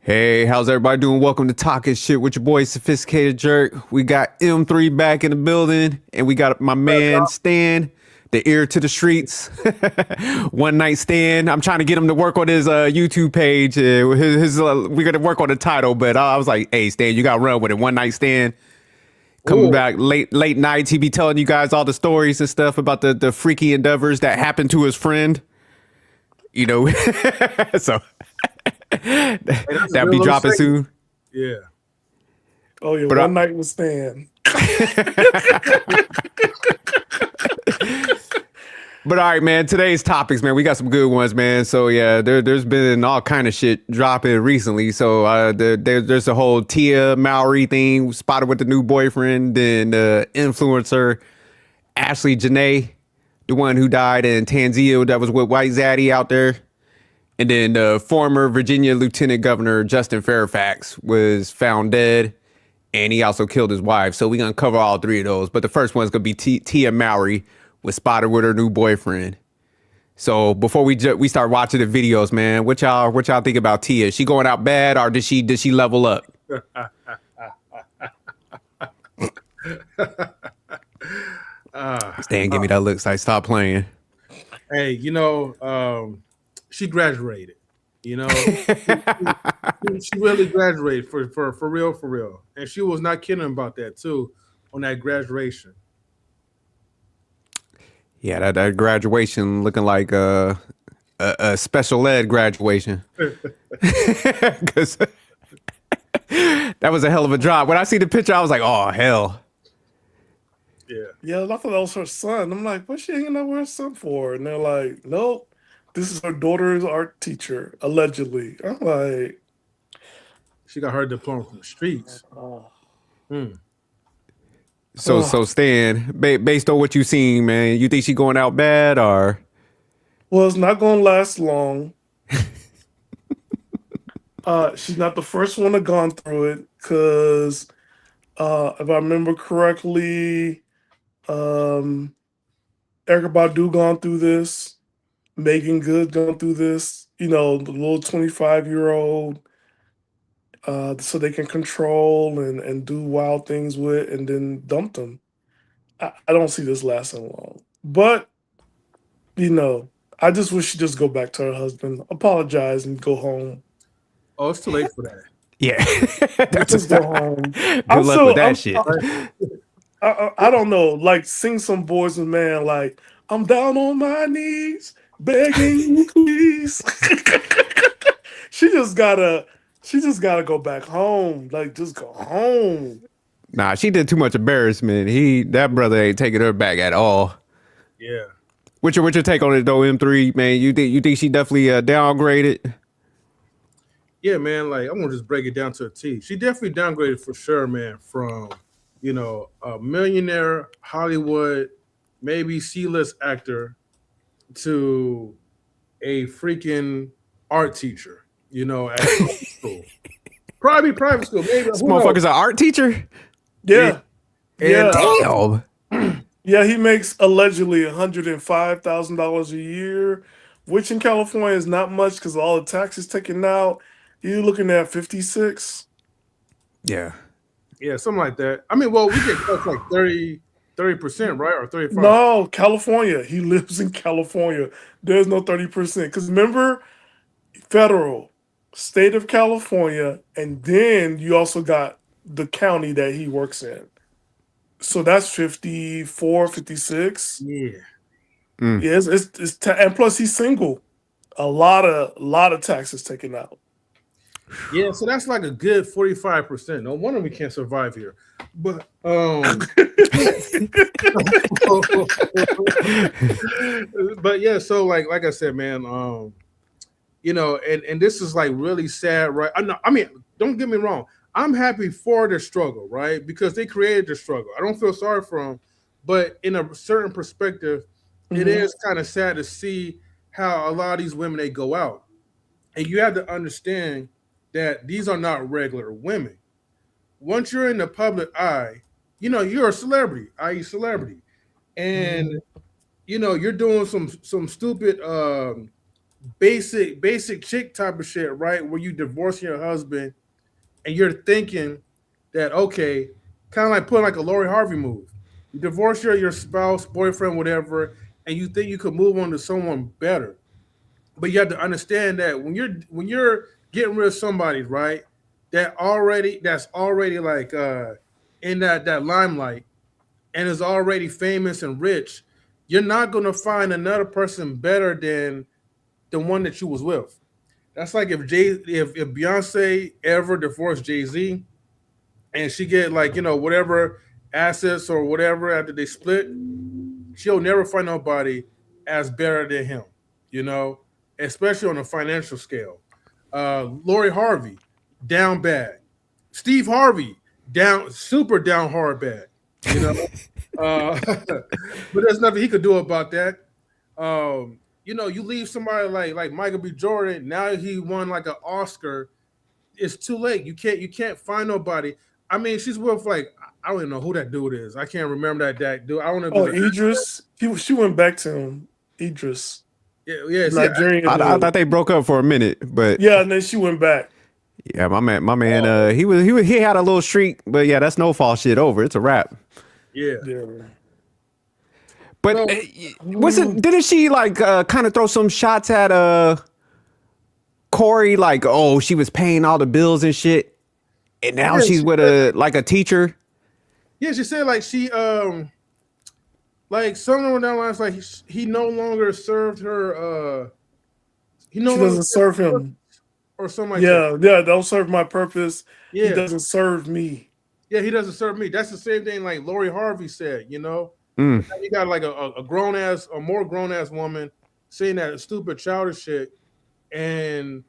Hey, how's everybody doing? Welcome to Talking Shit with your boy Sophisticated Jerk. We got M3 back in the building, and we got my man Stan, the ear to the streets. One night stand. I'm trying to get him to work on his YouTube page. We're gonna work on the title, but I was like, "Hey, Stan, you got to run with it." One night stand. Coming back late nights, he be telling you guys all the stories and stuff about the freaky endeavors that happened to his friend. You know, so. That'll be dropping soon. Yeah. Oh yeah, but one night will stand. But all right, man. Today's topics, man. We got some good ones, man. So yeah, there's been all kind of shit dropping recently. So there's the whole Tia Mowry thing, spotted with the new boyfriend, then the influencer Ashley Janae, the one who died in Tanzania that was with White Zaddy out there. And then the former Virginia Lieutenant Governor Justin Fairfax was found dead, and he also killed his wife. So we're going to cover all three of those. But the first one's going to be Tia Mowry was spotted with her new boyfriend. So before we start watching the videos, man, what y'all think about Tia? Is she going out bad, or did she level up? Stan, give me that look. So I stop playing. Hey, she graduated, she really graduated for real. And she was not kidding about that too on that graduation. Yeah, that graduation looking like a special ed graduation. Because that was a hell of a drop. When I see the picture, I was like, oh, hell. Yeah, I thought that was her son. I'm like, what's she hanging out with her son for? And they're like, nope. This is her daughter's art teacher, allegedly. I'm like, she got her diploma from the streets. So Stan, based on what you seen, man, you think she going out bad, or? Well, it's not going to last long. She's not the first one to gone through it, because if I remember correctly, Erykah Badu gone through this. Megan Good going through this, the little 25-year-old, so they can control and do wild things with, and then dump them. I don't see this lasting long. But, I just wish she'd just go back to her husband, apologize, and go home. Oh, it's too late for that. Yeah. Just go home. Good luck with that shit. I don't know, like, sing some Boys and Man, like, I'm down on my knees, begging you, please. She just gotta go back home. Like, just go home. Nah, she did too much embarrassment. That brother ain't taking her back at all. Yeah. What's your take on it though, M3, man? You think she definitely downgraded? Yeah, man. Like, I'm gonna just break it down to a T. She definitely downgraded for sure, man. From a millionaire Hollywood, maybe C-list actor, to a freaking art teacher, at school. Probably private school. Maybe this motherfucker's an art teacher? Yeah. Damn. Yeah, he makes allegedly $105,000 a year, which in California is not much because all the taxes taken out. You're looking at 56. Yeah. Yeah, something like that. I mean, well, we get close like 30%, right? Or 35%. No, California. He lives in California. There's no 30%. Because remember, federal, state of California, and then you also got the county that he works in. So that's 54, 56. Yeah. Yeah, and plus he's single. A lot of taxes taken out. Yeah, so that's like a good 45%. No wonder we can't survive here. But but yeah, so like I said, man, and this is like really sad, right? I mean, don't get me wrong. I'm happy for the struggle, right? Because they created the struggle. I don't feel sorry for them, but in a certain perspective, it is kind of sad to see how a lot of these women, they go out. And you have to understand that these are not regular women. Once you're in the public eye, you're a celebrity, i.e. celebrity. And, you're doing some stupid basic chick type of shit, right? Where you divorce your husband and you're thinking that okay, kind of like putting like a Lori Harvey move. You divorce your spouse, boyfriend, whatever, and you think you could move on to someone better. But you have to understand that when you're getting rid of somebody, right, that's already like in that limelight and is already famous and rich, you're not gonna find another person better than the one that you was with. That's like if Beyonce ever divorced Jay Z and she get like whatever assets or whatever after they split, she'll never find nobody as better than him. You know, especially on a financial scale. Lori Harvey down bad. Steve Harvey down super down hard bad. You know, but there's nothing he could do about that. You leave somebody like Michael B. Jordan. Now he won like an Oscar. It's too late. You can't find nobody. I mean, she's with like I don't even know who that dude is. I can't remember that dude. I don't know if it Oh, was a, Idris. She went back to him. Idris, yeah. See, Nigerian I dude. thought they broke up for a minute, but Yeah, and then she went back. yeah, my man, he had a little streak, but yeah, that snowfall shit over. It's a wrap. yeah. Yeah. But So was it? Didn't she like kind of throw some shots at Corey? Like, oh, she was paying all the bills and shit, and now yeah, she's she with said, a teacher. yeah, she said like she like somewhere down the lines like he no longer served her he no She longer doesn't served serve her him. or something like that. Yeah, don't serve my purpose. He Yeah, doesn't serve me. yeah, he doesn't serve me. That's the same thing like Lori Harvey said. Mm. Now you got like a grown ass, a more grown ass woman saying that stupid childish shit, and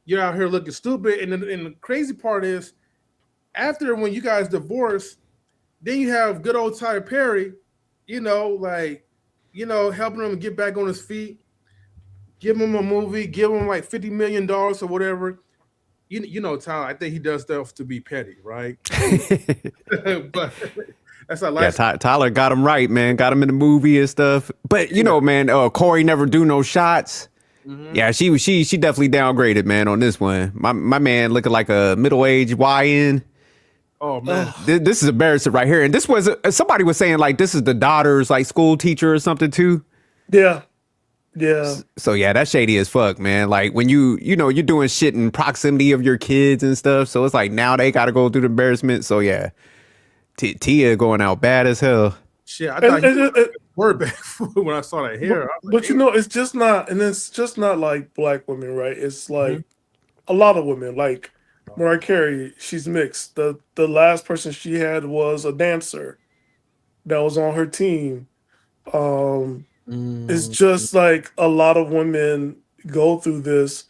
you're out here looking stupid. And the crazy part is, after when you guys divorce, then you have good old Tyler Perry, like, helping him get back on his feet, give him a movie, give him like $50 million or whatever. Tyler, I think he does stuff to be petty, right? But that's a Yeah, lifestyle. Tyler got him right, man. Got him in the movie and stuff. But you Yeah. know, man, Corey never do no shots. Hmm. Yeah, she definitely downgraded, man, on this one. My man looking like a middle aged YN. Oh man. Ugh. This is embarrassing right here. And this was somebody was saying like this is the daughter's like school teacher or something too. Yeah, yeah. So yeah, that's shady as fuck, man. Like when you're doing shit in proximity of your kids and stuff. So it's like now they got to go through the embarrassment. So yeah, Tia going out bad as hell. Shit, I And, thought he and, was and, word back when I saw that but, hair. I was but like, it's just not, and it's just not like black women, right? It's like damn. a lot of women, like Mariah Carey. She's mixed. The last person she had was a dancer that was on her team. Um, it's Mhm. just like a lot of women go through this.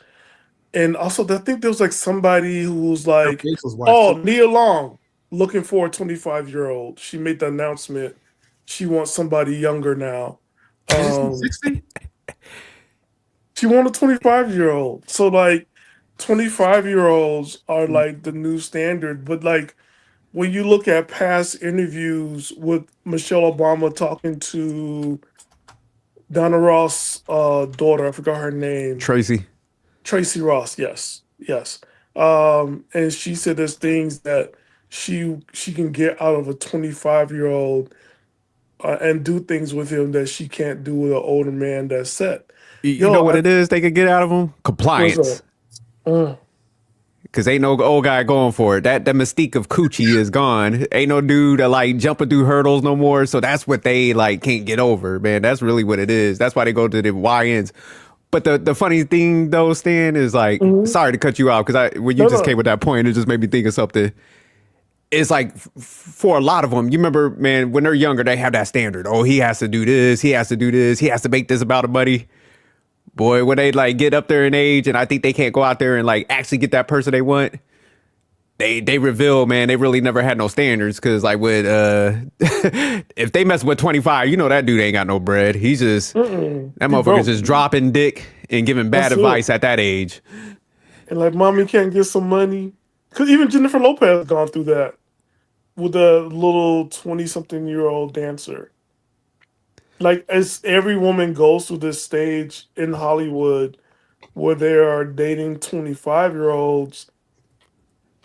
And also, I think there was like somebody who was Bill like, Gates' wife "Oh, too. Nia Long, looking for a 25-year-old." She made the announcement. She wants somebody younger now. Isn't she Um, 60? she want a 25-year-old. So like, 25-year-olds are like the new standard. But like, when you look at past interviews with Michelle Obama talking to Donna Ross' daughter, I forgot her name. Tracy. Tracy Ross, yes, yes. And she said there's things that she can get out of a 25-year-old and do things with him that she can't do with an older man that's set. You know Yo, what it is they could get out of them? what's up? Compliance. Uh, Cause ain't no old guy going for it. That mystique of coochie is gone. Ain't no dude that like jumping through hurdles no more. So that's what they like can't get over, man. That's really what it is. That's why they go to the YNs. But the funny thing though, Stan, is like, mhm. sorry to cut you off, because I when you No, just no. came with that point, it just made me think of something. It's like for a lot of them, you remember, man, when they're younger, they have that standard. Oh, he has to do this, he has to do this, he has to make this about a buddy. Boy, when they like get up there in age, and I think they can't go out there and like actually get that person they want, they reveal, man, they really never had no standards. Cause like with if they mess with 25, you know that dude ain't got no bread. He's just Mm-mm. that He motherfucker's broke. just dropping dick and giving bad That's it. advice at that age. And like, mommy can't get some money. Cause even Jennifer Lopez has gone through that with a little 20-something-year-old dancer. Like, as every woman goes through this stage in Hollywood where they are dating 25-year-olds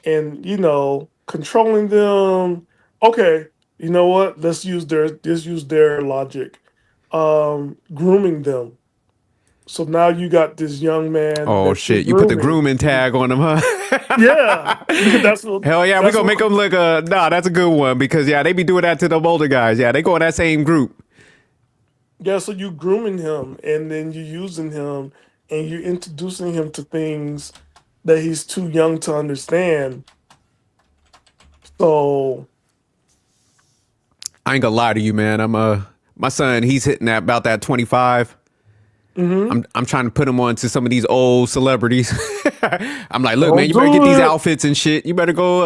and, controlling them. Okay, you know what? Let's use their logic. Grooming them. So now you got this young man Oh that you're shit! You put the grooming. grooming tag on him, huh? Yeah, because that's what Hell yeah, we that's gonna make what them look. Nah, that's a good one because yeah, they be doing that to them older guys. Yeah, they go in that same group. Yeah, so you grooming him and then you using him and you're introducing him to things that he's too young to understand. So I ain't gonna lie to you, man. My son. He's hitting that about that 25. mhm. I'm trying to put him on to some of these old celebrities. I'm like, look, man, Don't you better get these do it. outfits and shit. You better go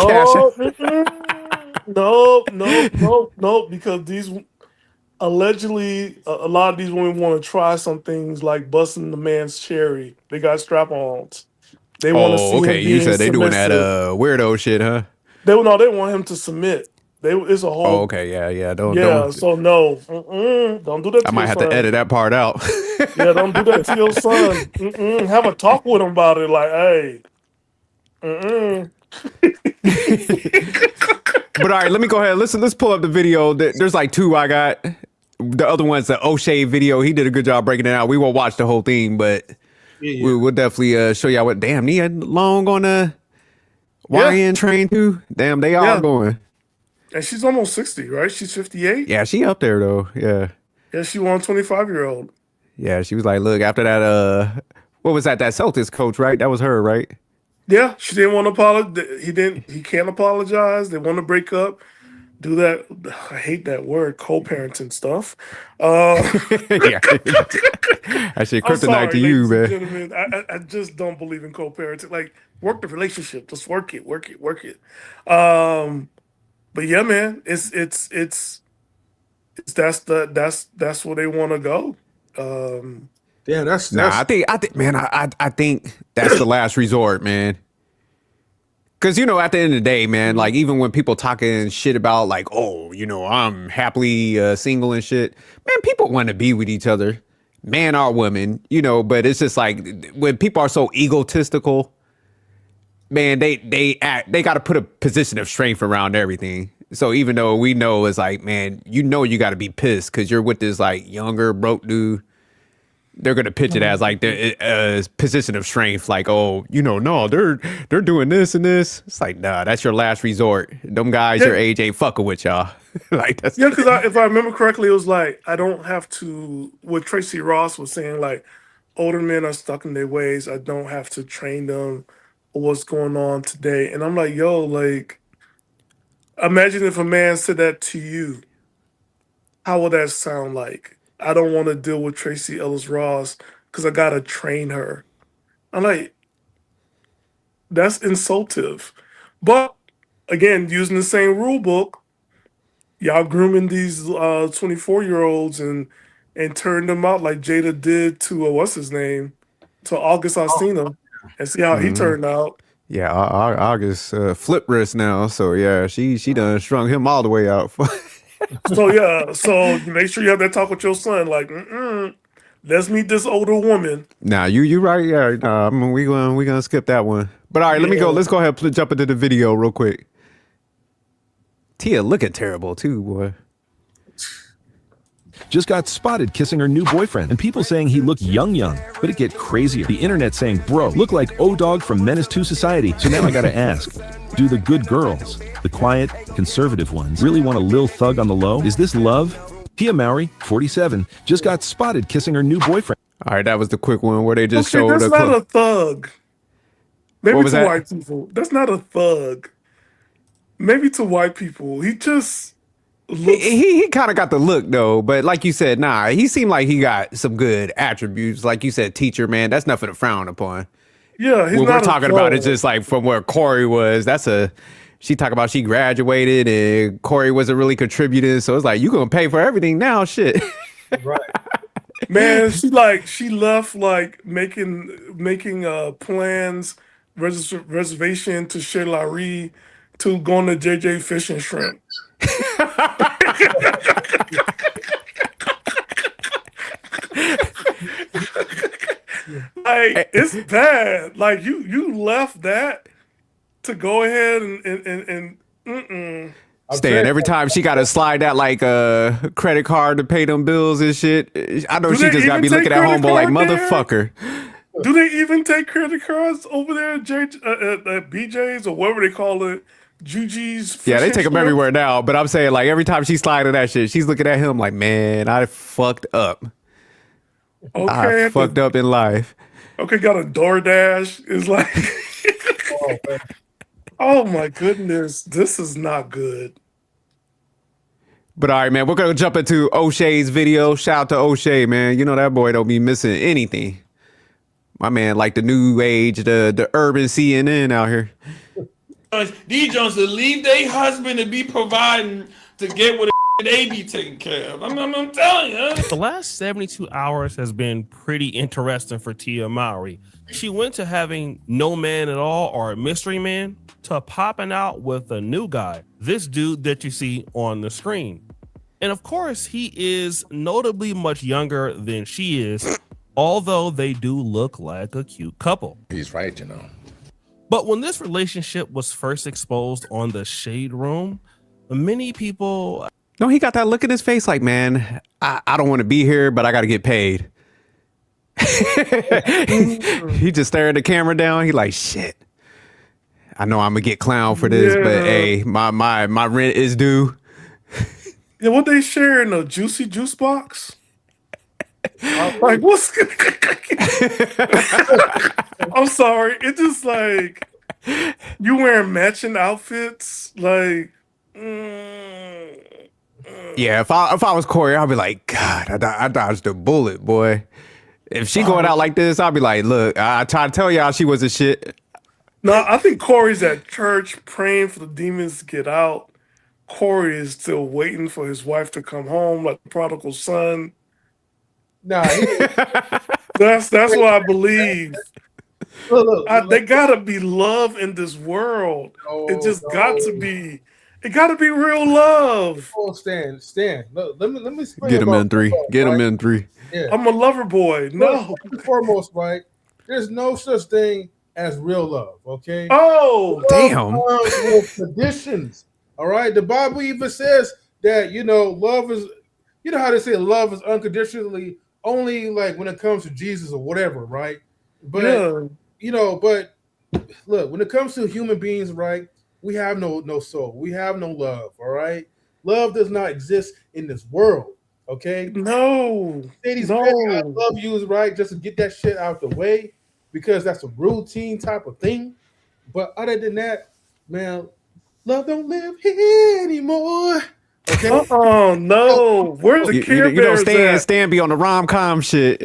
cash out. No, no, no, no, no, because these allegedly a lot of these women want to try some things like busting the man's cherry. They got strap-ons. They want to Oh, see him okay. You being said they doing that submissive. weirdo shit, huh? They want him to submit. It's a Oh, whole okay. Yeah, yeah. Don't. yeah. So no, don't do that I to might your have to son. edit that part out. Yeah, don't do that to your son. Have a talk with him about it. Like, hey, mm-mm. But all right, let me go ahead. Listen, let's pull up the video. There's like two I got. The other one's the O'Shea video. He did a good job breaking it out. We won't watch the whole thing, but Yeah, we'll definitely show y'all what. Damn, he had long on the Yeah, YN train too. Damn, they all yeah. going. And she's almost 60, right? She's 58. Yeah, she up there though. Yeah. Yeah, she won 25-year-old. Yeah, she was like, look, after that, what was that? That Celtics coach, right? That was her, right? Yeah, she didn't want to apologize. He can't apologize. They want to break up. Do that. I hate that word, co-parenting stuff. Yeah. That shit I'm kryptonite to sorry, you, ladies and man. gentlemen. I just don't believe in co-parenting. Like, work the relationship. Just work it, work it, work it. But yeah, man, it's that's where they want to go. yeah. That's Nah, I think, man, I think that's the last resort, man. Cause at the end of the day, man, like even when people talking shit about like, oh, I'm happily single and shit, man, people want to be with each other, man or woman, but it's just like when people are so egotistical, man, they got to put a position of strength around everything. So even though we know it's like, man, you got to be pissed because you're with this like younger broke dude. They're gonna pitch it as like the position of strength, like, oh, no, they're doing this and this. It's like, nah, that's your last resort. Them guys your age ain't fucking with y'all. Like that's Yeah, because if I remember correctly, it was like I don't have to. What Tracy Ross was saying, like older men are stuck in their ways. I don't have to train them or what's going on today. And I'm like, yo, like, imagine if a man said that to you. How would that sound like? I don't want to deal with Tracy Ellis Ross because I gotta train her. I'm like, that's insultive. But again, using the same rule book, y'all grooming these 24-year-olds and turn them out like Jada did to what's his name, to August Alsina, and see how he Mhm. turned out. Yeah, August flip wrist now. So yeah, she done strung him all the way out. So yeah, so make sure you have that talk with your son. Like, let's meet this older woman. Nah, you right. Yeah, nah, I mean, we gonna skip that one. But all right, let me go. Yeah, Let's go ahead and jump into the video real quick. Tia looking terrible too, boy. Just got spotted kissing her new boyfriend, and people saying he looked young. But it get crazier. The internet saying, bro, look like O-Dog from Menace to Society. So now I gotta ask, do the good girls, the quiet, conservative ones, really want a lil thug on the low? Is this love? Tia Mowry, 47, just got spotted kissing her new boyfriend. All right, that was the quick one where they just okay, showed that's a not clip. a thug. What Maybe was to that? white people, that's not a thug. Maybe to white people, he just looks. He kind of got the look though, but like you said, nah, he seemed like he got some good attributes. Like you said, teacher, man, that's nothing to frown upon. Yeah, he's When we're not a talking about it, thug. just like from where Corey was, she talked about she graduated and Corey wasn't really contributing. So it's like, you gonna pay for everything now, shit. right. Man, she left like making plans, reservation to Chez Larry, to going to JJ Fish and Shrimp. Like it's bad. Like you left that to go ahead and mm-mm. I'm Stan, saying, every time she got to slide that like credit card to pay them bills and shit, I know Do she they just got to even be looking take at credit homeboy like, card there? motherfucker. Do they even take credit cards over there at BJ's or whatever they call it? Juji's. Yeah, fish they and take them shrimp? everywhere now, but I'm saying like every time she sliding that shit, she's looking at him like, man, I fucked up. I Okay, fucked up in life. okay, got a DoorDash. It's like, oh, man. oh my goodness, this is not good. But all right, man, we're gonna jump into O'Shea's video. Shout out to O'Shea, man. You know that boy don't be missing anything. My man, like the new age, the urban CNN out here. These Jones to leave their husband to be providing to get what they be taking care of. I'm telling you. The last 72 hours has been pretty interesting for Tia Mowry. She went to having no man at all or a mystery man to popping out with a new guy, this dude that you see on the screen. And of course, he is notably much younger than she is, although they do look like a cute couple. He's right, you know. But when this relationship was first exposed on the Shade Room, many people... No, he got that look in his face like, man, I don't want to be here, but I got to get paid. He just stared the camera down. He like, shit. I know I'm gonna get clown for this, but hey, my rent is due. Yeah, what they share in a juicy juice box? Like, what's? I'm sorry. It's just like you wearing matching outfits. Like, Yeah, if I was Corey, I'd be like, God, I dodged a bullet, boy. If she going out like this, I'd be like, look, I tried to tell y'all she was a shit. no, I think Corey's at church praying for the demons to get out. Corey is still waiting for his wife to come home, like the prodigal son. Nah, That's what I believe. look, They gotta be love in this world. It just got to be. It got to be real love. Oh, Stan. Look, let me explain. Get him about in three. love, Get him right? in three. Yeah. I'm a lover boy. No. First and foremost, right? There's no such thing as real love. Okay. Oh, Damn. Love comes with conditions. All right. The Bible even says that love is. You know how they say love is unconditionally only like when it comes to Jesus or whatever, right? But yeah. but look, when it comes to human beings, right? We have no soul. We have no love. All right. Love does not exist in this world. Okay. No. Say these I love yous, right? Just to get that shit out the way because that's a routine type of thing. But other than that, man, love don't live here anymore. Okay. No. Where's the Care Bears at? Stan be on the rom-com shit.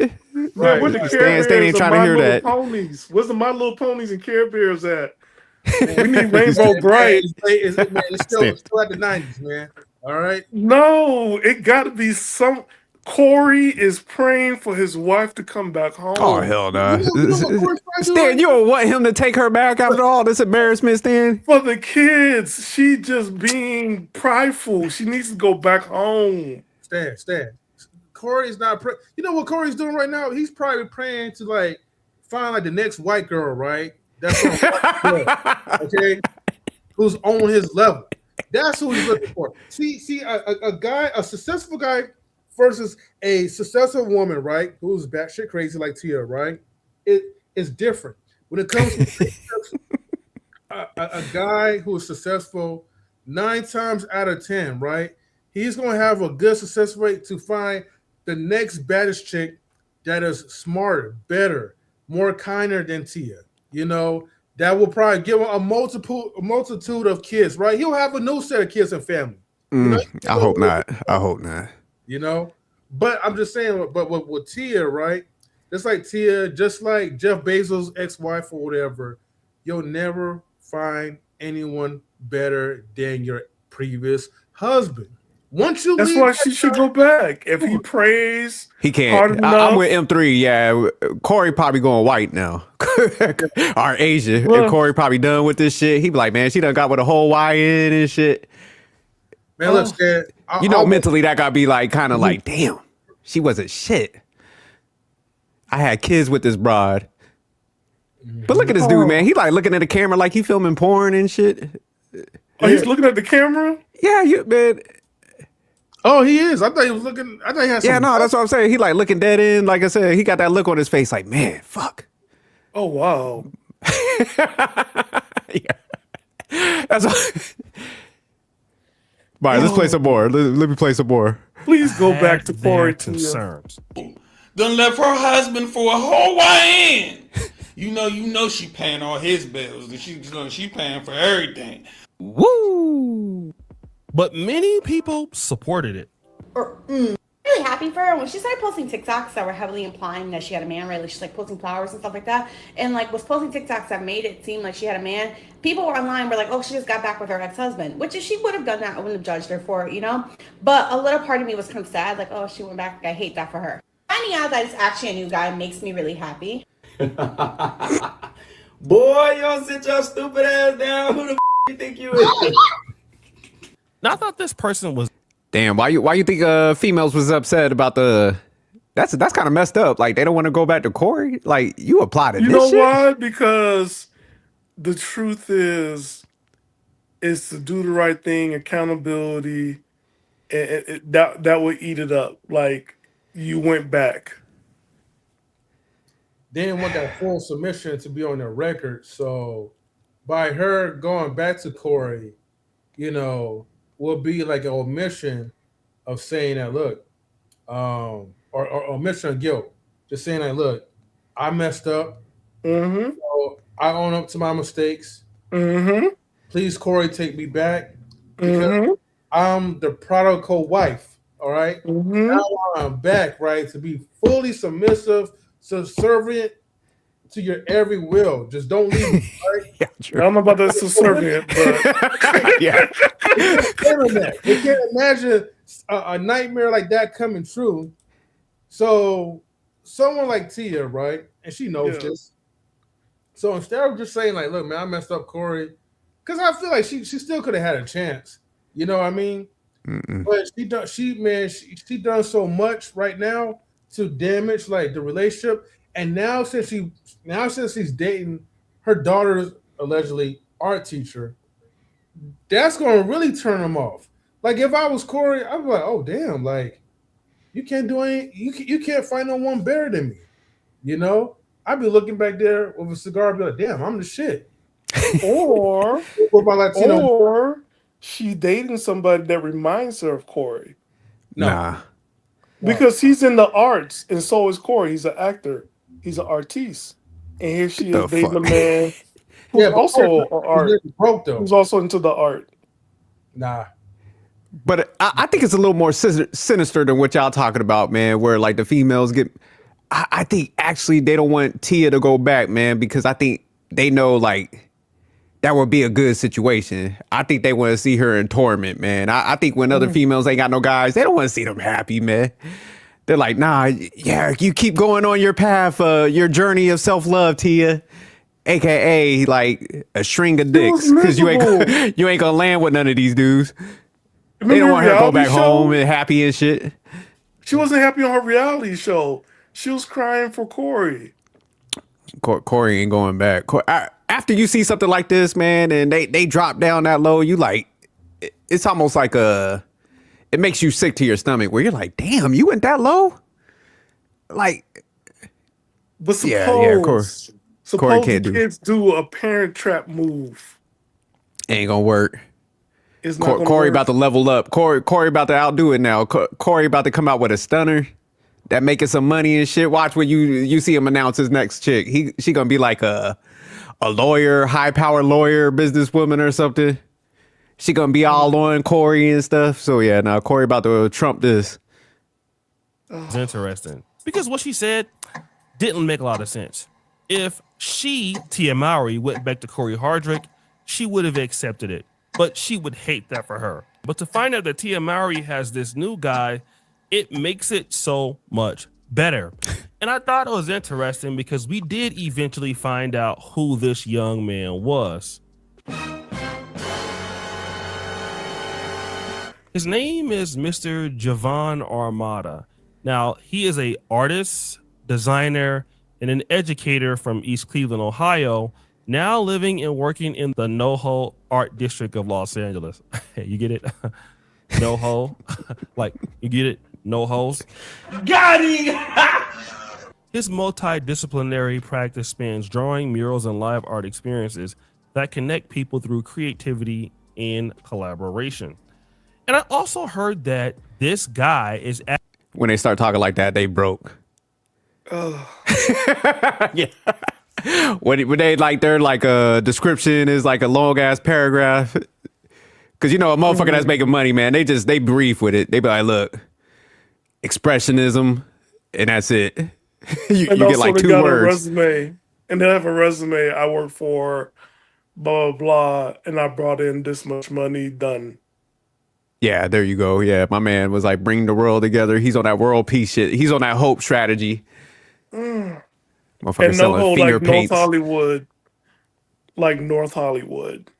Right, where's the Care Bears Stan ain't and trying to My hear Little that. Ponies? Where's the My Little Ponies and Care Bears at? We need Rainbow Bright. It's still at the 90s, man. All right. No, it got to be some. Corey is praying for his wife to come back home. Oh, hell no. What Stan, you don't want him to take her back after all this embarrassment, Stan? For the kids, she just being prideful. She needs to go back home. Stan. Corey's not. You know what Corey's doing right now? He's probably praying to find the next white girl, right? That's okay. Who's on his level? That's who he's looking for. See, a successful guy versus a successful woman, right? Who's batshit crazy like Tia, right? It is different when it comes to a guy who is successful. 9 times out of 10, right? He's gonna have a good success rate to find the next baddest chick that is smarter, better, more kinder than Tia. That will probably give him a multitude of kids, right? He'll have a new set of kids and family. I hope not. But I'm just saying, but with Tia, right? Just like Tia, just like Jeff Bezos' ex-wife or whatever, you'll never find anyone better than your previous husband. Once you That's leave, why she should go back. If he prays, he hard can't. enough. I'm with M3. Yeah, Corey probably going white now, or Asia. Well, and Corey probably done with this shit. He be like, man, she done got with a whole YN and shit. man, look, Stan, Mentally that gotta be like kind of like, damn, she wasn't shit. I had kids with this broad. But look at this dude, man. He like looking at the camera like he filming porn and shit. Oh, he's looking at the camera? Yeah, you man. Oh, he is. I thought he was looking. I thought he had some. Yeah, no, that's what I'm saying. He like looking dead in. Like I said, he got that look on his face like, man, fuck. Oh, wow. Yeah. That's all. All right, let's play some more. Let me play some more. Please go back to Had Corey their Tia. concerns. Done left her husband for a whole YN. You know she paying all his bills. And she paying for everything. Woo! But many people supported it. Really happy for her when she started posting TikToks that were heavily implying that she had a man, right? Like she's like posting flowers and stuff like that, and like was posting TikToks that made it seem like she had a man. People were online were like, oh, she just got back with her ex-husband, which if she would have done that, I wouldn't have judged her for it, you know. But a little part of me was kind of sad, like, oh, she went back. I hate that for her. Finding out that it's actually a new guy makes me really happy. Boy, you don't sit your stupid ass down. Who the you think you is? Now, I thought this person was Damn, why you think females was upset about the? That's kind of messed up. Like they don't want to go back to Corey. Like you applied to You this know shit. why? Because the truth is to do the right thing, accountability, and that would eat it up. Like you went back. They didn't want that full submission to be on their record. So by her going back to Corey, you know, will be like an omission of saying that, look, or omission of guilt. Just saying that, look, I messed up. Mm-hmm. So I own up to my mistakes. Mm-hmm. Please, Corey, take me back. Because Mm-hmm. I'm the prodigal wife. All right. Mm-hmm. Now I'm back, right, to be fully submissive, subservient to your every will. Just don't leave me, right? Yeah, I true. don't know about that subservient, but Yeah. They can't imagine a nightmare like that coming true. So someone like Tia, right, and she knows Yeah. this. So instead of just saying like, "Look, man, I messed up, Corey," because I feel like she still could have had a chance. You know what I mean? Mm-mm. But she done so much right now to damage like the relationship. And now since she's dating her daughter's allegedly art teacher, that's gonna really turn him off. Like if I was Corey, I'd be like, oh damn, like you can't do any, you can't find no one better than me. You know, I'd be looking back there with a cigar, and be like, damn, I'm the shit. or What about Latino? or she dating somebody that reminds her of Corey. No. Nah. Because he's in the arts, and so is Corey. He's an actor. He's an artiste. And here she The is dating a fuck? man who's but also Corey an art, is broke though. who's also into the art. Nah. But I think it's a little more sinister than what y'all talking about, man. Where like the females get. I think actually they don't want Tia to go back, man, because I think they know like that would be a good situation. I think they want to see her in torment, man. I think when other females ain't got no guys, they don't want to see them happy, man. They're like, nah, yeah, you keep going on your path, your journey of self-love, Tia. AKA like a string of dicks. Because you ain't gonna land with none of these dudes. They don't want her to go back home and happy and shit. She wasn't happy on her reality show. She was crying for Corey. Corey ain't going back. After you see something like this, man, and they drop down that low, you like, it's almost like it makes you sick to your stomach where you're like, damn, you went that low? Like, But suppose, yeah, Corey the can't do it. kids do a parent trap move. Ain't gonna work. It's not gonna Corey work. about to level up. Corey about to outdo it now. Corey about to come out with a stunner that making some money and shit. Watch when you see him announce his next chick. She gonna be like a lawyer, high power lawyer, businesswoman or something. She gonna be all on Corey and stuff. So yeah, now Corey about to trump this. It's interesting because what she said didn't make a lot of sense. If she, Tia Mowry, went back to Corey Hardrick, she would have accepted it, but she would hate that for her. But to find out that Tia Mowry has this new guy, it makes it so much better. And I thought it was interesting because we did eventually find out who this young man was. His name is Mr. Javon Armada. Now, he is a artist designer, and an educator from East Cleveland, Ohio, now living and working in the NoHo Art District of Los Angeles. You get it? NoHo? Like, you get it? No hoes? Got him! His multidisciplinary practice spans drawing, murals, and live art experiences that connect people through creativity and collaboration. And I also heard that this guy is When they start talking like that, they broke. Yeah. When they like their like a description is like a long ass paragraph. Cause you know a motherfucker that's making money, man, they brief with it. They be like, look, expressionism, and that's it. you get like they 2 got words. a resume, and they have a resume. I work for blah blah blah, and I brought in this much money. Done. Yeah, there you go. Yeah, my man was like bring the world together. He's on that world peace shit. He's on that hope strategy. Motherfucker And selling NoHo finger like paints. North Hollywood.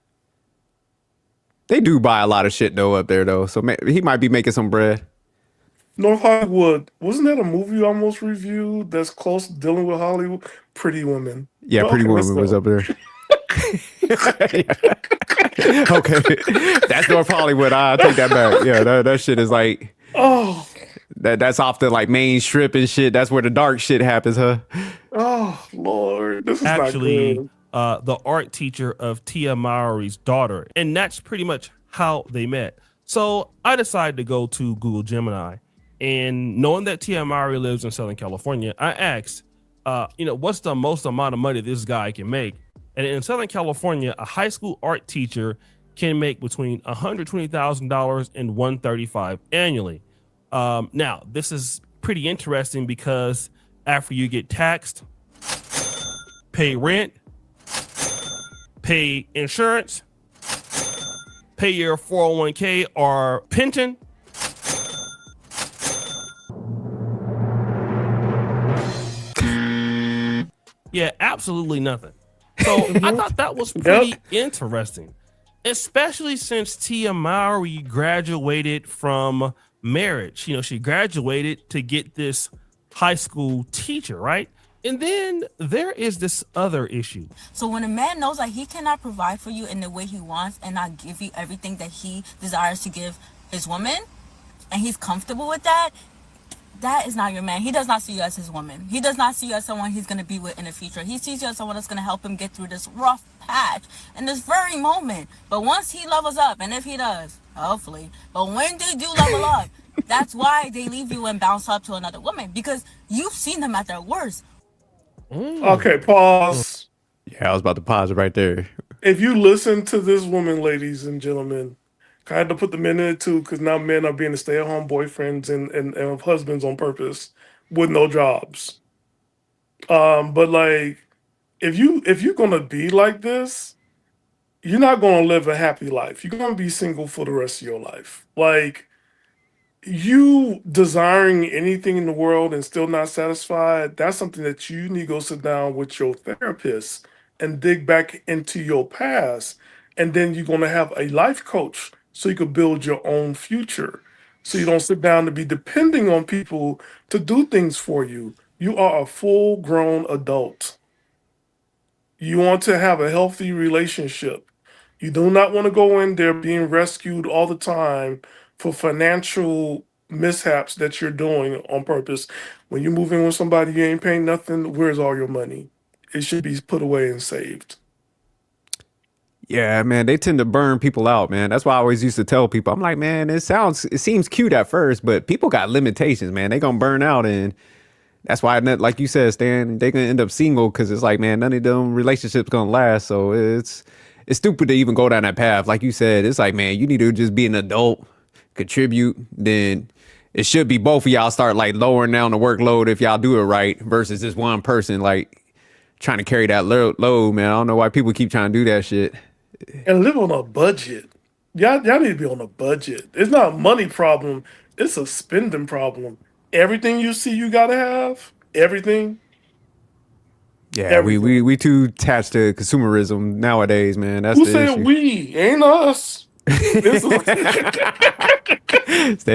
They do buy a lot of shit though up there though, so he might be making some bread. North Hollywood, wasn't that a movie you almost reviewed that's close to dealing with Hollywood? Pretty Woman. Yeah, But Pretty okay, Woman was up there. Okay, that's North Hollywood. I'll take that back. Yeah, that shit is like Oh, that's off the like main strip and shit. That's where the dark shit happens, huh? oh, Lord, this is actually not good. the art teacher of Tia Mowry's daughter. And that's pretty much how they met. So I decided to go to Google Gemini. And knowing that Tia Mowry lives in Southern California, I asked, what's the most amount of money this guy can make? And in Southern California, a high school art teacher can make between $120,000 and $135,000 annually. Now, this is pretty interesting because after you get taxed, pay rent, pay insurance, pay your 401k or pension, yeah, absolutely nothing. So I thought that was pretty interesting, especially since Tia Mowry graduated from marriage. You know, she graduated to get this high school teacher, right? And then there is this other issue. So when a man knows that he cannot provide for you in the way he wants and not give you everything that he desires to give his woman, and he's comfortable with that, that is not your man. He does not see you as his woman. He does not see you as someone he's going to be with in the future. He sees you as someone that's going to help him get through this rough patch in this very moment. But once he levels up, and if he does, hopefully, but when they do level up, that's why they leave you and bounce up to another woman, because you've seen them at their worst. Okay, pause. Yeah, I was about to pause it right there. If you listen to this woman, ladies and gentlemen, I had to put the men in it too, because now men are being stay-at-home boyfriends and husbands on purpose with no jobs. But like, if you're gonna be like this, you're not gonna live a happy life. You're gonna be single for the rest of your life. Like, you desiring anything in the world and still not satisfied, that's something that you need to go sit down with your therapist and dig back into your past. And then you're going to have a life coach so you can build your own future. So you don't sit down to be depending on people to do things for you. You are a full grown adult. You want to have a healthy relationship. You do not want to go in there being rescued all the time for financial mishaps that you're doing on purpose. When you move in with somebody, you ain't paying nothing. Where's all your money? It should be put away and saved. Yeah, man, they tend to burn people out, man. That's why I always used to tell people, I'm like, man, it seems cute at first, but people got limitations, man. They gonna burn out, and that's why, like you said, Stan, they gonna end up single because it's like, man, none of them relationships gonna last. So it's stupid to even go down that path. Like you said, it's like, man, you need to just be an adult, contribute. Then it should be both of y'all start like lowering down the workload if y'all do it right versus this one person like trying to carry that load, man. I don't know why people keep trying to do that shit. And live on a budget. Y'all need to be on a budget. It's not a money problem. It's a spending problem. Everything you see, you gotta have everything. Yeah, Everything. we too attached to consumerism nowadays, man. That's Who the said issue. we? Ain't us.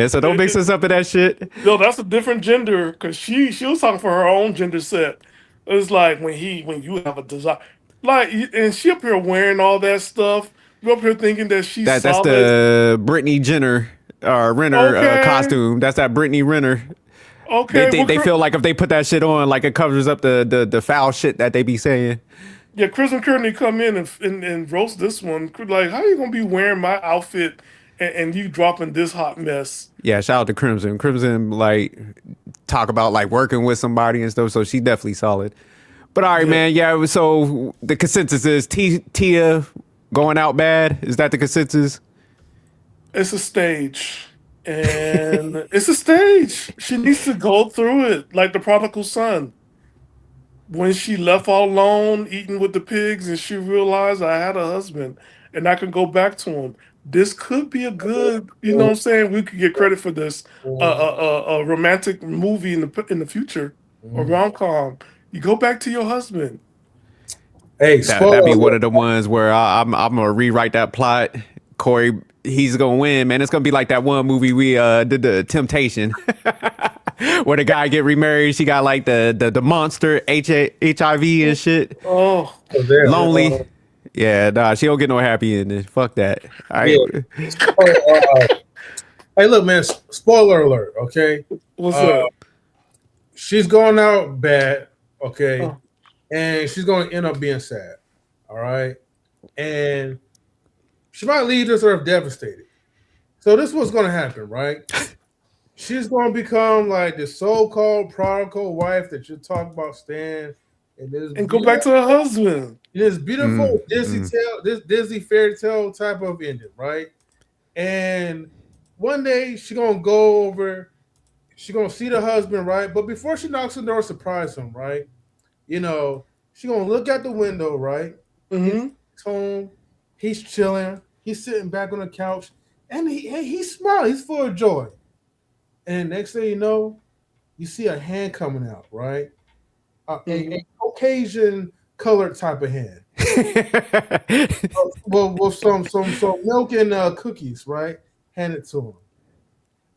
So don't mix us up in that shit. No, that's a different gender because she was talking for her own gender set. It's like when you have a desire, like, and she up here wearing all that stuff. You up here thinking that she's That's solid. the Brittany Jenner Renner Okay, costume. That's that Brittany Renner. They, okay. they they feel like if they put that shit on, like it covers up the foul shit that they be saying. Yeah, Chris and Courtney come in and roast this one. Like, how you gonna be wearing my outfit and you dropping this hot mess? Yeah, shout out to Crimson. Crimson like talk about like working with somebody and stuff, so she definitely solid. But all right, Yeah, man. Yeah, so the consensus is Tia going out bad. Is that the consensus? it's a stage. And it's a stage. She needs to go through it like the prodigal son. When she left all alone eating with the pigs and she realized I had a husband and I can go back to him. This could be a good, you know what I'm saying? We could get credit for this a romantic movie in the future, a rom-com. You go back to your husband. Hey, That'd spoiler be one of alert. the ones where I'm gonna rewrite that plot. Corey, he's gonna win, man. It's gonna be like that one movie we did, the Temptation, where the guy get remarried. She got like the monster HIV and shit. Oh, Lonely. Yeah, nah, she don't get no happy ending. Fuck that. All right. Yeah. Hey, look, man. Spoiler alert. Okay, what's up? she's going out bad. Okay, Oh. and she's going to end up being sad. All right, and she might leave this earth devastated. So this is what's going to happen, right? She's going to become like the so-called prodigal wife that you talk about, Stan, and And go back to her husband. this beautiful Disney mm. tale, this Disney fairy tale type of ending, right? And one day she's gonna go over, she's gonna see the husband, right? But before she knocks on the door, surprise him, right? You know, she's gonna look out the window, right? Mm-hmm. He's home, he's chilling, he's sitting back on the couch, and he's smiling, he's full of joy. And next thing you know, you see a hand coming out, right? A Caucasian colored type of hand. Well, with some milk and cookies, right? Hand it to him.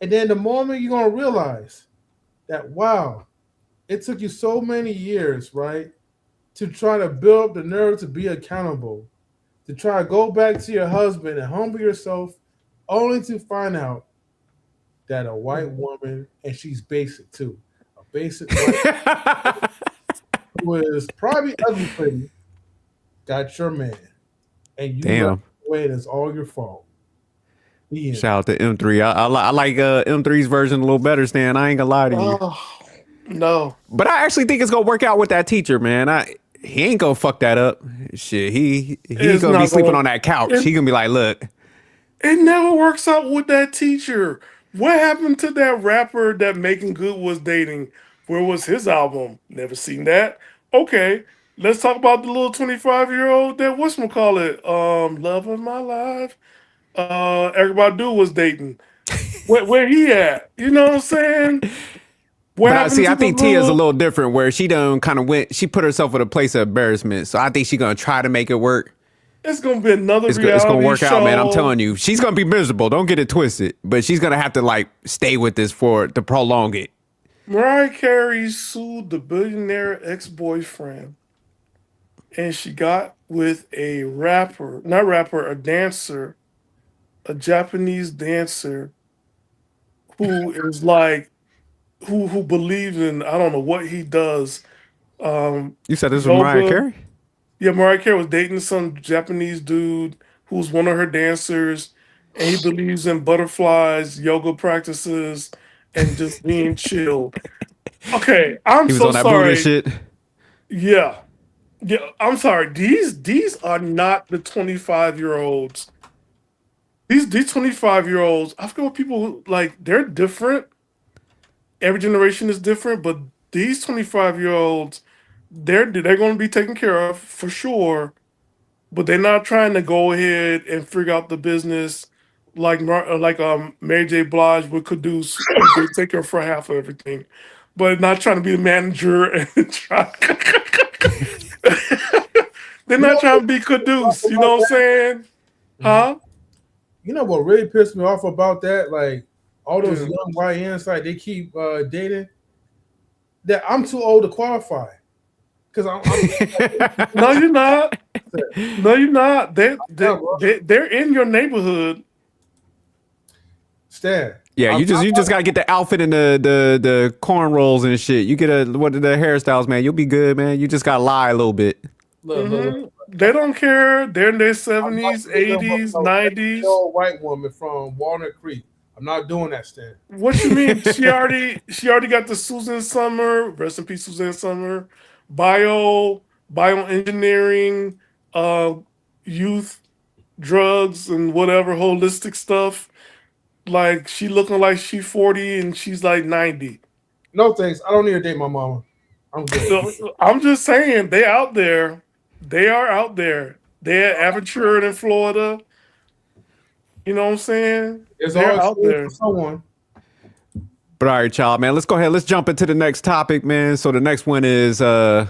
And then the moment you're gonna realize that, wow, it took you so many years, right, to try to build up the nerve to be accountable, to try to go back to your husband and humble yourself, only to find out that a white woman, and she's basic too, a basic white who is probably ugly pretty, got your man, and you Damn. left away, and it's all your fault. The end. Shout out to M3. I like M3's version a little better, Stan. I ain't gonna lie to you. Oh, no. But I actually think it's gonna work out with that teacher, man. He ain't gonna fuck that up. Shit, he's It's gonna be not sleeping gonna- on that couch. it- He gonna be like, look, It never works out with that teacher. What happened to that rapper that Making Good was dating? Where was his album? Never seen that. Okay, let's talk about the little 25-year-old that whatchamacallit, love of my life. Eric Badu was dating. Where he at? You know what I'm saying? What but happened see, to I the think Tia's a little? little different where she done kind of she put herself in a place of embarrassment. So I think she's gonna try to make it work. It's gonna be another It's reality gonna work show. out, man. I'm telling you. She's gonna be miserable. Don't get it twisted. But she's gonna have to like stay with this to prolong it. Mariah Carey sued the billionaire ex-boyfriend, and she got with a rapper, not rapper, a dancer, a Japanese dancer who is like who believes in, I don't know what he does. You said this was Mariah Yoga. Carey? Yeah, Mariah Carey was dating some Japanese dude who's one of her dancers, and he believes in butterflies, yoga practices, and just being chill. Okay, I'm He was so on that Buddha sorry. shit. Yeah. Yeah, I'm sorry. These are not the 25-year-olds. These 25-year-olds, I forget what people like, they're different. Every generation is different, but these 25-year-olds, they're going to be taken care of for sure, but they're not trying to go ahead and figure out the business like Mary J. Blige would Caduce, who could take her for half of everything, but not trying to be the manager and try. They're not trying to be Caduce, you know what I'm saying? Huh? You know what really pissed me off about that? Like all those Yeah. young YNs, like they keep dating. That I'm too old to qualify. Because No, you're not. No, you're not. bro. They're in your neighborhood. Stan. Yeah, you just gotta get the outfit and the cornrows and shit. You get the hairstyles, man. You'll be good, man. You just gotta lie a little bit. Look. They don't care. They're in their I'm not 70s, gonna look 80s, up a 90s. old white woman from Walnut Creek. I'm not doing that, Stan. What you mean? She already got the Susan Summer, rest in peace, Susan Summer, bioengineering, youth, drugs, and whatever holistic stuff. Like she looking like she 40 and she's like 90. No thanks. I don't need to date my mama. I'm good. So I'm just saying they out there. They are out there. They're aventured in Florida. You know what I'm saying? It's They're all out there. for someone. But all right, y'all, man. Let's go ahead. Let's jump into the next topic, man. So the next one is the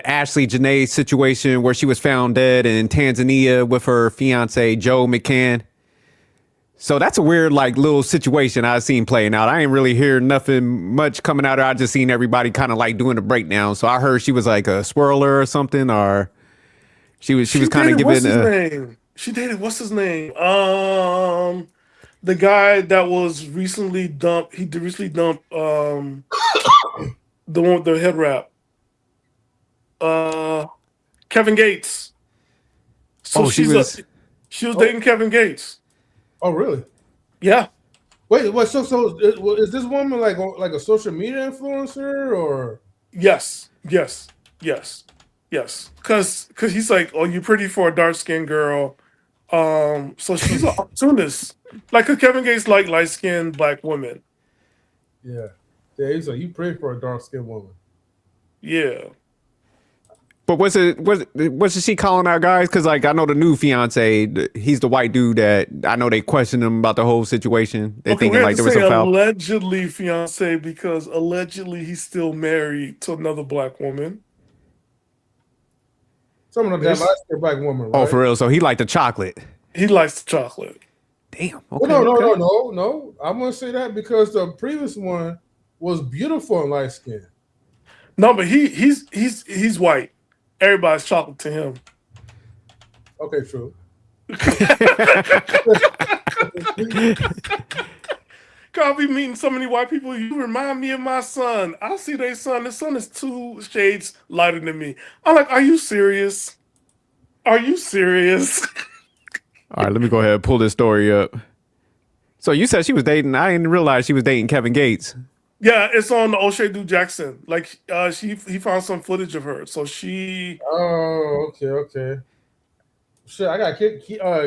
Ashley Janae situation where she was found dead in Tanzania with her fiance Joe McCann. So that's a weird, like, little situation I've seen playing out. I ain't really hear nothing much coming out of her. I just seen everybody kind of like doing a breakdown. So I heard she was like a swirler or something, or she was kind of giving. What's his name? She dated what's his name? The guy that was recently dumped. He recently dumped the one with the head wrap. Kevin Gates. So she was dating Kevin Gates. Oh, really? Yeah. Wait, what? So is this woman like a social media influencer or? Yes. Because he's like, oh, you're pretty for a dark skinned girl. So she's an opportunist. Like, 'cause Kevin Gates like light skinned black women. Yeah. He's like, you pray for a dark skinned woman. Yeah. But was she calling out guys? Because like I know the new fiance, he's the white dude that I know they question him about the whole situation. They're thinking like there was some foul. Allegedly fiance because allegedly he's still married to another black woman. Someone of that light skinned black woman. Right? Oh, for real? So he liked the chocolate. He likes the chocolate. Damn. Okay, well, no. I want to say that because the previous one was beautiful and light skinned. No, but he's white. Everybody's chocolate to him. Okay, true. I'll be meeting so many white people. You remind me of my son. I see their son. His son is 2 shades lighter than me. I'm like, are you serious? Are you serious? All right, let me go ahead and pull this story up. So you said she was dating. I didn't realize she was dating Kevin Gates. Yeah, it's on the O'Shea Du Jackson. Like, he found some footage of her. So she. Oh, okay. Shit, I gotta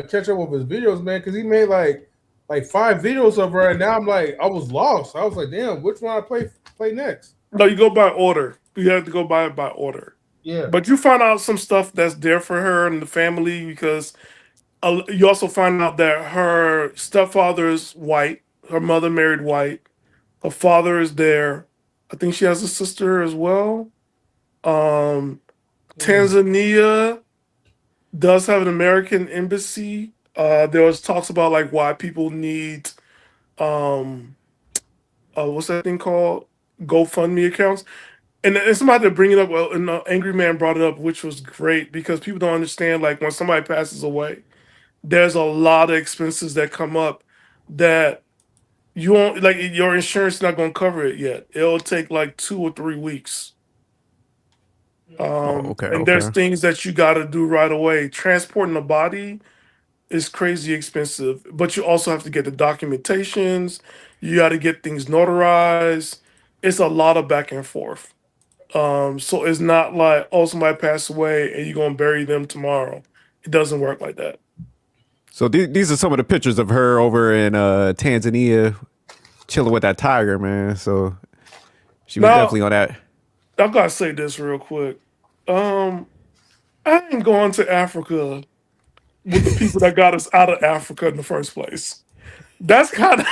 catch up with his videos, man, because he made like 5 videos of her, and now I'm like, I was lost. I was like, damn, which one I play next? No, you go by order. You have to go by order. Yeah. But you find out some stuff that's there for her and the family because you also find out that her stepfather is white. Her mother married white. Her father is there. I think she has a sister as well. Tanzania does have an American embassy. There was talks about like why people need what's that thing called? GoFundMe accounts. And somebody to bring it up, well, and Angry Man brought it up, which was great because people don't understand, like when somebody passes away, there's a lot of expenses that come up that you won't, like your insurance is not going to cover it yet. It'll take like 2 or 3 weeks. And there's things that you got to do right away. Transporting the body is crazy expensive, but you also have to get the documentations. You got to get things notarized. It's a lot of back and forth. So it's not like, oh, somebody passed away and you're going to bury them tomorrow. It doesn't work like that. So these are some of the pictures of her over in Tanzania chilling with that tiger, man. So she was definitely on that. I gotta say this real quick. I ain't going to Africa with the people that got us out of Africa in the first place. That's kind of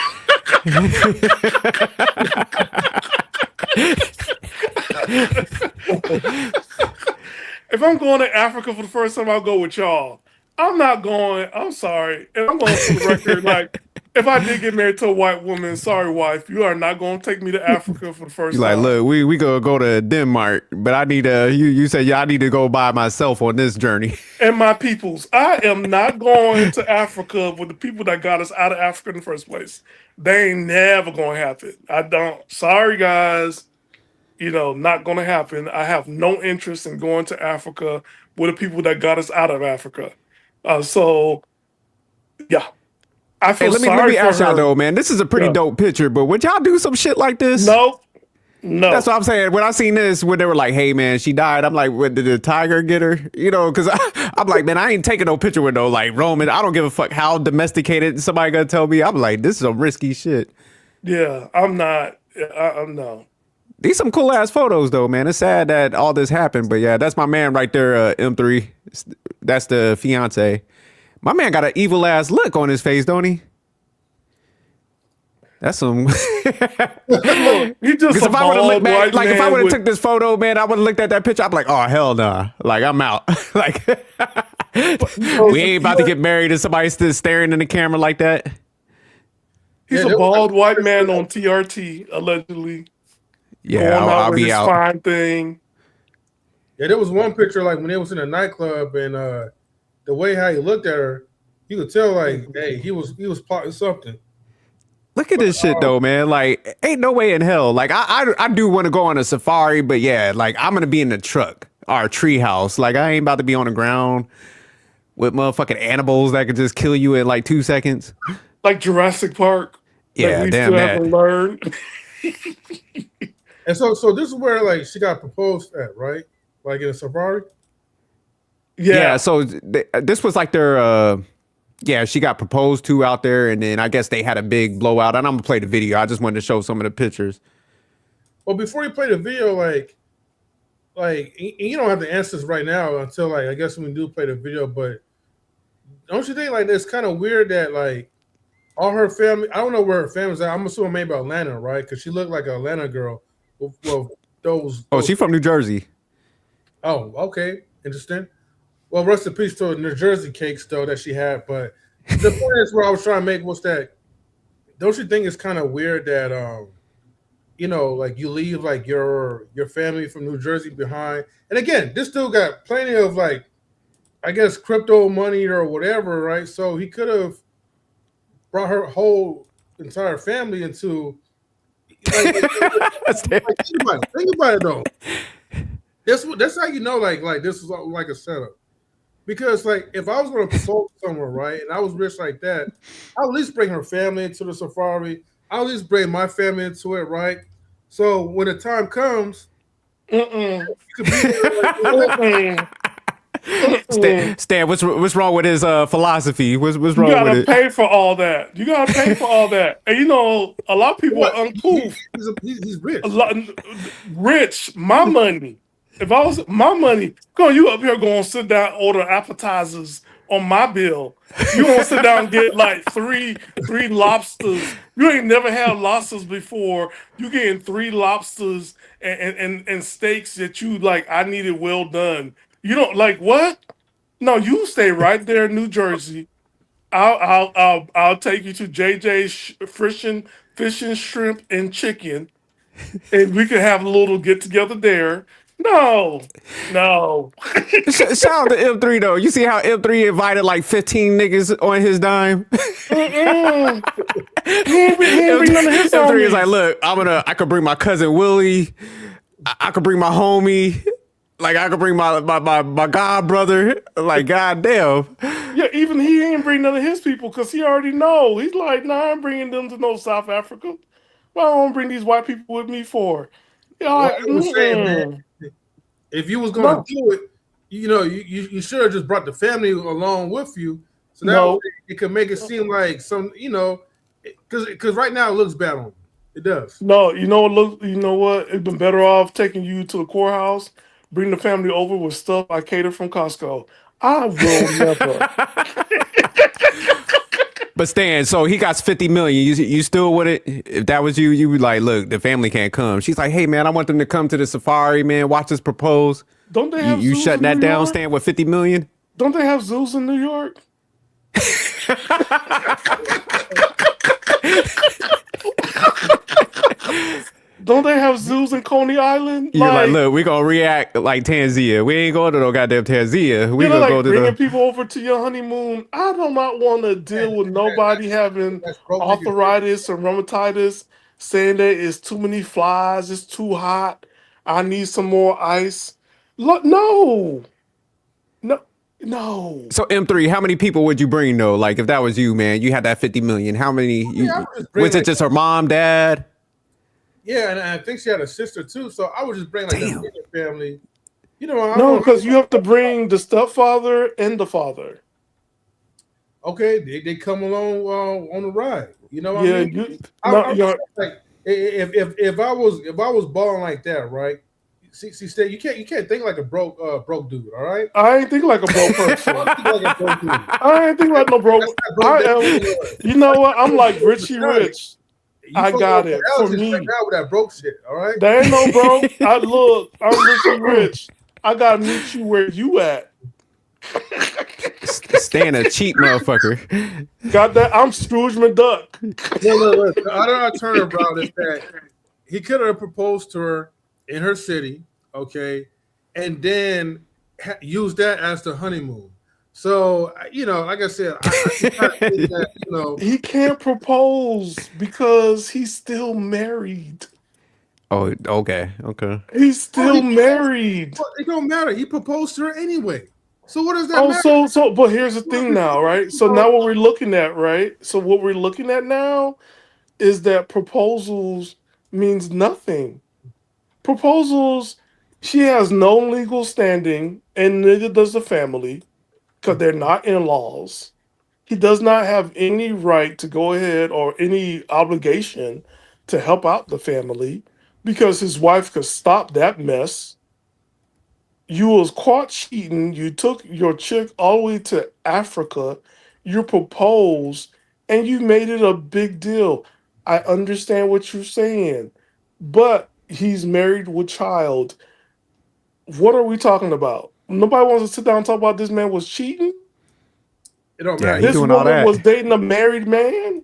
if I'm going to Africa for the first time, I'll go with y'all. I'm not going. I'm sorry, and I'm going for the record. Like, if I did get married to a white woman, sorry, wife, you are not going to take me to Africa for the You first like, time. look, we gonna go to Denmark, but I need you said I need to go by myself on this journey. And my peoples, I am not going to Africa with the people that got us out of Africa in the first place. They ain't never going to happen. I don't. Sorry, guys. Not going to happen. I have no interest in going to Africa with the people that got us out of Africa. So, yeah. I Hey, feel let sorry me for ask y'all her. though, man. This is a pretty Yeah. dope picture, but would y'all do some shit like this? No. That's what I'm saying. When I seen this, when they were like, "Hey, man, she died," I'm like, "What, did the tiger get her?" Because I'm like, man, I ain't taking no picture with no like Roman. I don't give a fuck how domesticated somebody gonna tell me. I'm like, this is some risky shit. Yeah, I'm not. I'm no. These some cool ass photos though, man. It's sad that all this happened, but yeah, that's my man right there, M3. That's the fiance. My man got an evil ass look on his face, don't he? That's some. Look, he just Because a if I would have bald looked back, white like if I man would have with- took this photo, man, I would have looked at that picture. I'm like, oh hell nah, like I'm out. Like we ain't about to get married and somebody's still staring in the camera like that. He's a bald white man on TRT, allegedly. Yeah, Going I'll with be his out. fine thing. Yeah, there was one picture like when they was in a nightclub and the way how he looked at her, you could tell like, hey, he was plotting something. Look at this shit though, man. Like, ain't no way in hell. Like, I do want to go on a safari, but yeah, like I'm gonna be in the truck or tree house. Like, I ain't about to be on the ground with motherfucking animals that could just kill you in like 2 seconds. Like Jurassic Park. Yeah, we damn still that. haven't learned. And so this is where like she got proposed at, right? Like in a safari. Yeah. So this was like their. Yeah, she got proposed to out there, and then I guess they had a big blowout. And I'm gonna play the video. I just wanted to show some of the pictures. Well, before you play the video, like you don't have to answer this right now until like I guess when we do play the video. But don't you think like it's kind of weird that like all her family? I don't know where her family's at. I'm assuming maybe Atlanta, right? Because she looked like an Atlanta girl. Well, those. Oh, she's from New Jersey. Oh, okay, interesting. Well, rest in peace to New Jersey cakes though that she had. But the point is where I was trying to make was that don't you think it's kind of weird that like you leave like your family from New Jersey behind? And again, this dude got plenty of like I guess crypto money or whatever, right? So he could have brought her whole entire family into think about it though. That's how you know like this is like a setup. Because like if I was going to propose somewhere, right, and I was rich like that, I'll at least bring her family into the safari. I'll at least bring my family into it, right? So when the time comes, you could be Stan, what's wrong with his philosophy? What's wrong You gotta with it? pay for all that. You gotta pay for all that. And a lot of people are uncouth. He's rich. Rich, my money. If I was my money, you up here going to sit down, order appetizers on my bill. You gonna sit down and get like three lobsters. You ain't never had lobsters before. You getting 3 lobsters and steaks that you like. I need it well done. You don't like what? No, you stay right there in New Jersey. I'll take you to JJ's fishing shrimp and chicken, and we can have a little get together there. No. Shout out to M3 though. You see how M3 invited like 15 niggas on his dime? He ain't bring none of his M3 is homies. like, look, I could bring my cousin Willie. I could bring my homie. Like I could bring my god brother. Like goddamn. Yeah, even he ain't bring none of his people because he already know. He's like, nah, I'm bringing them to no South Africa. Why don't I bring these white people with me for? Well, I was saying, man, if you was going to do it, you should have just brought the family along with you, so that way it could make it seem like some, because right now it looks bad on you. It does. No, you know what? It'd been better off taking you to the courthouse, bring the family over with stuff I cater from Costco. I will never. But Stan, so he got 50 million. You still with it? If that was you would like, look, the family can't come. She's like, hey man, I want them to come to the safari, man. Watch us propose. Don't they have you zoos shutting in that New down, York? Stan, with 50 million? Don't they have zoos in New York? Don't they have zoos in Coney Island? You're like, look, we gonna react like Tanzania. We ain't going to no goddamn Tanzania. We you know, gonna like go to bringing the. people over to your honeymoon. I do not want to deal with nobody having arthritis or rheumatitis, saying that it's too many flies, it's too hot. I need some more ice. Look, no. So M3, how many people would you bring though? Like if that was you, man, you had that 50 million. How many? Was it just her mom, dad? Yeah, and I think she had a sister too. So I would just bring like the family. You know, No, because you have to bring the stepfather and the father. Okay, they come along on the ride. You know what Yeah, I mean? Like if I was balling like that, right? See, you can't think like a broke dude, all right? I ain't think like a broke person. I ain't think like no broke. I am. You know what? I'm like Richie Rich. I got it for me. Right now with that broke shit, all right? There ain't no broke. I'm Richie Rich. I gotta meet you where you at. Stan a cheap motherfucker. Got that? I'm Scrooge McDuck. No. The other alternative route is that he could have proposed to her in her city, okay, and then use that as the honeymoon. So you know, like I said, I think that, you know, he can't propose because he's still married. Oh, okay. He's still married. It don't matter. He proposed to her anyway. So what does that matter? But here's the thing now, right? So now what we're looking at, right? So what we're looking at now is that proposals means nothing. Proposals, she has no legal standing, and neither does the family, because they're not in-laws. He does not have any right to go ahead or any obligation to help out the family because his wife could stop that mess. You was caught cheating. You took your chick all the way to Africa. You proposed, and you made it a big deal. I understand what you're saying, but he's married with child. What are we talking about? Nobody wants to sit down and talk about this man was cheating. It don't matter. This woman was dating a married man.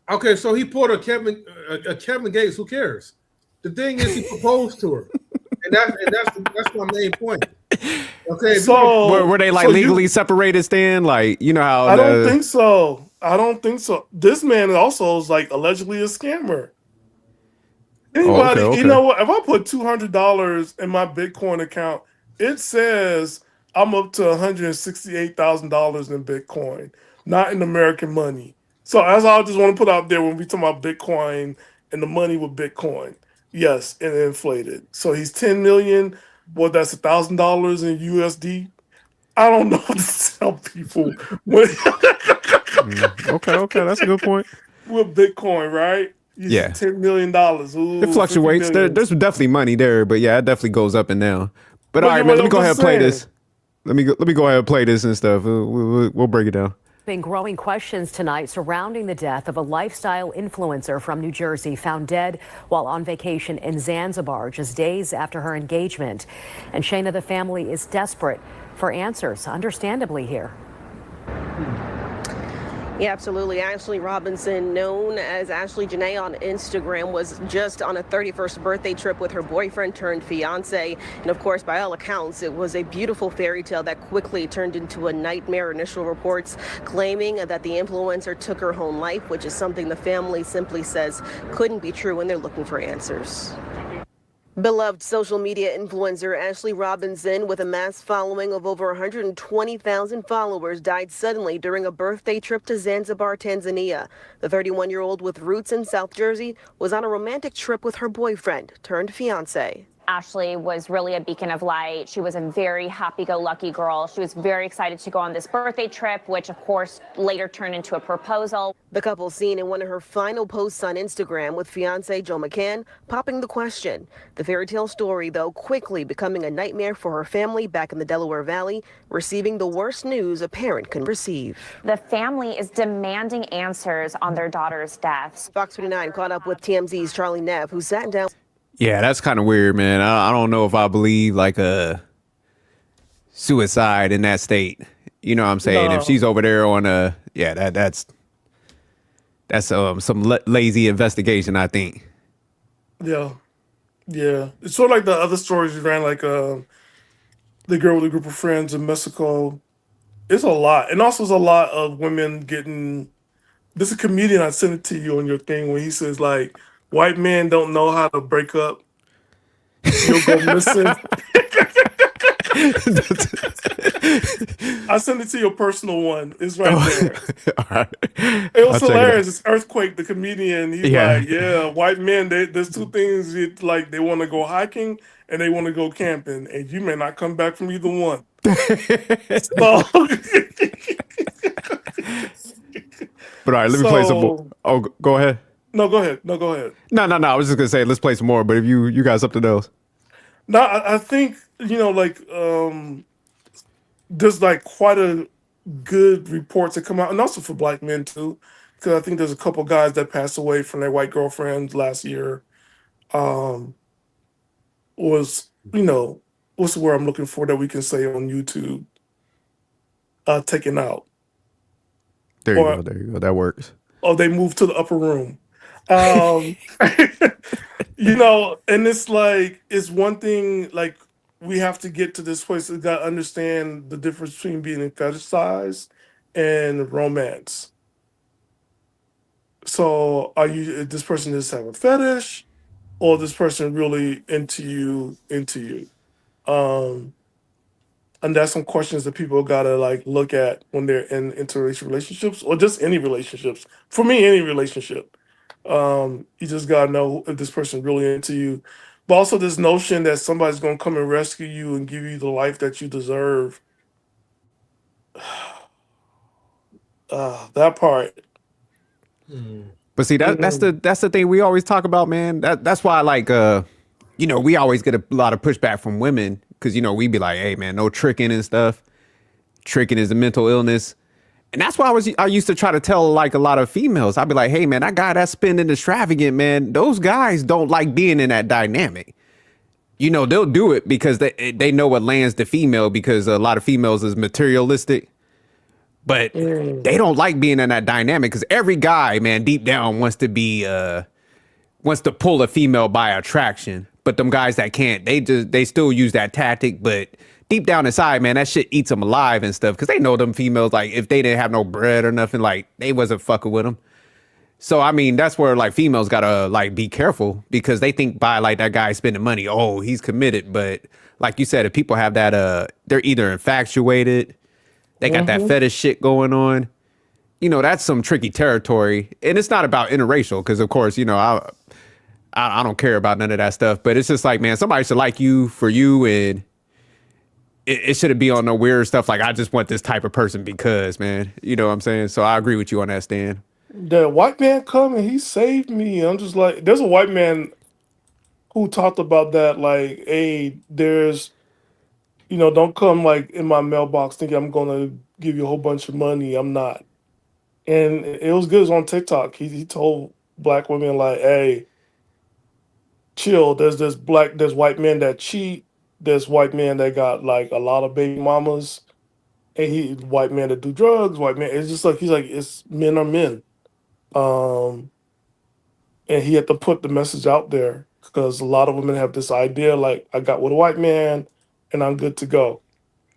Okay, so he pulled a Kevin Gates. Who cares? The thing is, he proposed to her, and that's my main point. Okay, so were they like legally separated, Stan? Like you know how? I don't think so. I don't think so. This man also is like allegedly a scammer. Anybody, okay. You know what? If I put $200 in my Bitcoin account, it says I'm up to $168,000 in Bitcoin, not in American money. So that's all I just want to put out there when we talk about Bitcoin and the money with Bitcoin. Yes, and inflated. So he's 10 million. Well, that's $1,000 in USD. I don't know how to tell people. Okay, that's a good point. With Bitcoin, right? Yeah, $10 million. Ooh, it fluctuates. There's definitely money there, but yeah, it definitely goes up and down. But all right, man, let me go ahead and play this. Let me go ahead and play this and stuff. We'll break it down. Been growing questions tonight surrounding the death of a lifestyle influencer from New Jersey found dead while on vacation in Zanzibar just days after her engagement. And Shayna, the family is desperate for answers, understandably here. Yeah, absolutely. Ashley Robinson, known as Ashley Janae on Instagram, was just on a 31st birthday trip with her boyfriend turned fiance. And of course, by all accounts, it was a beautiful fairy tale that quickly turned into a nightmare. Initial reports claiming that the influencer took her own life, which is something the family simply says couldn't be true, and they're looking for answers. Beloved social media influencer Ashley Robinson, with a mass following of over 120,000 followers, died suddenly during a birthday trip to Zanzibar, Tanzania. The 31-year-old with roots in South Jersey was on a romantic trip with her boyfriend turned fiance. Ashley was really a beacon of light. She was a very happy-go-lucky girl. She was very excited to go on this birthday trip, which of course later turned into a proposal. The couple seen in one of her final posts on Instagram with fiance Joe McCann popping the question. The fairy tale story, though, quickly becoming a nightmare for her family back in the Delaware Valley, receiving the worst news a parent can receive. The family is demanding answers on their daughter's deaths. Fox 29 caught up with TMZ's Charlie Neff, who sat down. Yeah, that's kind of weird, man. I don't know if I believe like suicide in that state. You know what I'm saying? If No. she's over there on that's some lazy investigation, I think. Yeah. Yeah. It's sort of like the other stories you ran, like the girl with a group of friends in Mexico. It's a lot. And also, there's a lot of women getting. There's a comedian, I sent it to you on your thing, where he says, like, white men don't know how to break up. You'll go missing. I sent it to your personal one. It's right there. All right. It was I'll check hilarious. It's Earthquake, the comedian. He's Yeah. like, yeah, white men, there's two things. Like, they want to go hiking and they want to go camping. And you may not come back from either one. So, But all right, let me play some more. Oh, go ahead. No, go ahead. No, go ahead. No. I was just gonna say let's play some more. But if you got something else, No, I think, like, there's like quite a good reports that come out, and also for black men too, because I think there's a couple guys that passed away from their white girlfriends last year. Was what's the word I'm looking for that we can say on YouTube? Taken out. there you go. That works. Oh, they moved to the upper room. And it's like, it's one thing, like, we have to get to this place. We got to understand the difference between being fetishized and romance. So, this person just have a fetish, or this person really into you? And that's some questions that people gotta, like, look at when they're in interracial relationships, or just any relationships. For me, any relationship. You just gotta know if this person really into you. But also this notion that somebody's gonna come and rescue you and give you the life that you deserve. That part. But see, that's the thing we always talk about, man. That's why, like, we always get a lot of pushback from women because we be like, hey, man, no tricking and stuff. Tricking is a mental illness. And that's why I used to try to tell, like, a lot of females. I'd be like, hey, man, that guy that's spending extravagant, man, those guys don't like being in that dynamic. They'll do it because they know what lands the female, because a lot of females is materialistic. But they don't like being in that dynamic because every guy, man, deep down wants to pull a female by attraction. But them guys that can't, they still use that tactic. But deep down inside, man, that shit eats them alive and stuff, because they know them females, like, if they didn't have no bread or nothing, like, they wasn't fucking with them. So, I mean, that's where, like, females gotta, like, be careful, because they think by, like, that guy spending money, oh, he's committed. But like you said, if people have that, they're either infatuated, they got that fetish shit going on, that's some tricky territory. And it's not about interracial, because, of course, I don't care about none of that stuff. But it's just like, man, somebody should like you for you, and it shouldn't be on no weird stuff like, I just want this type of person because, man. You know what I'm saying? So I agree with you on that, Stan. The white man come and he saved me. I'm just like, there's a white man who talked about that, like, hey, there's, don't come, like, in my mailbox thinking I'm gonna give you a whole bunch of money. I'm not. And it was good. It was on TikTok. He told black women, like, hey, chill. There's white men that cheat. There's white men that got, like, a lot of baby mamas, and white men that do drugs. White men. It's just like, he's like, it's men are men. And he had to put the message out there, because a lot of women have this idea, like, I got with a white man and I'm good to go.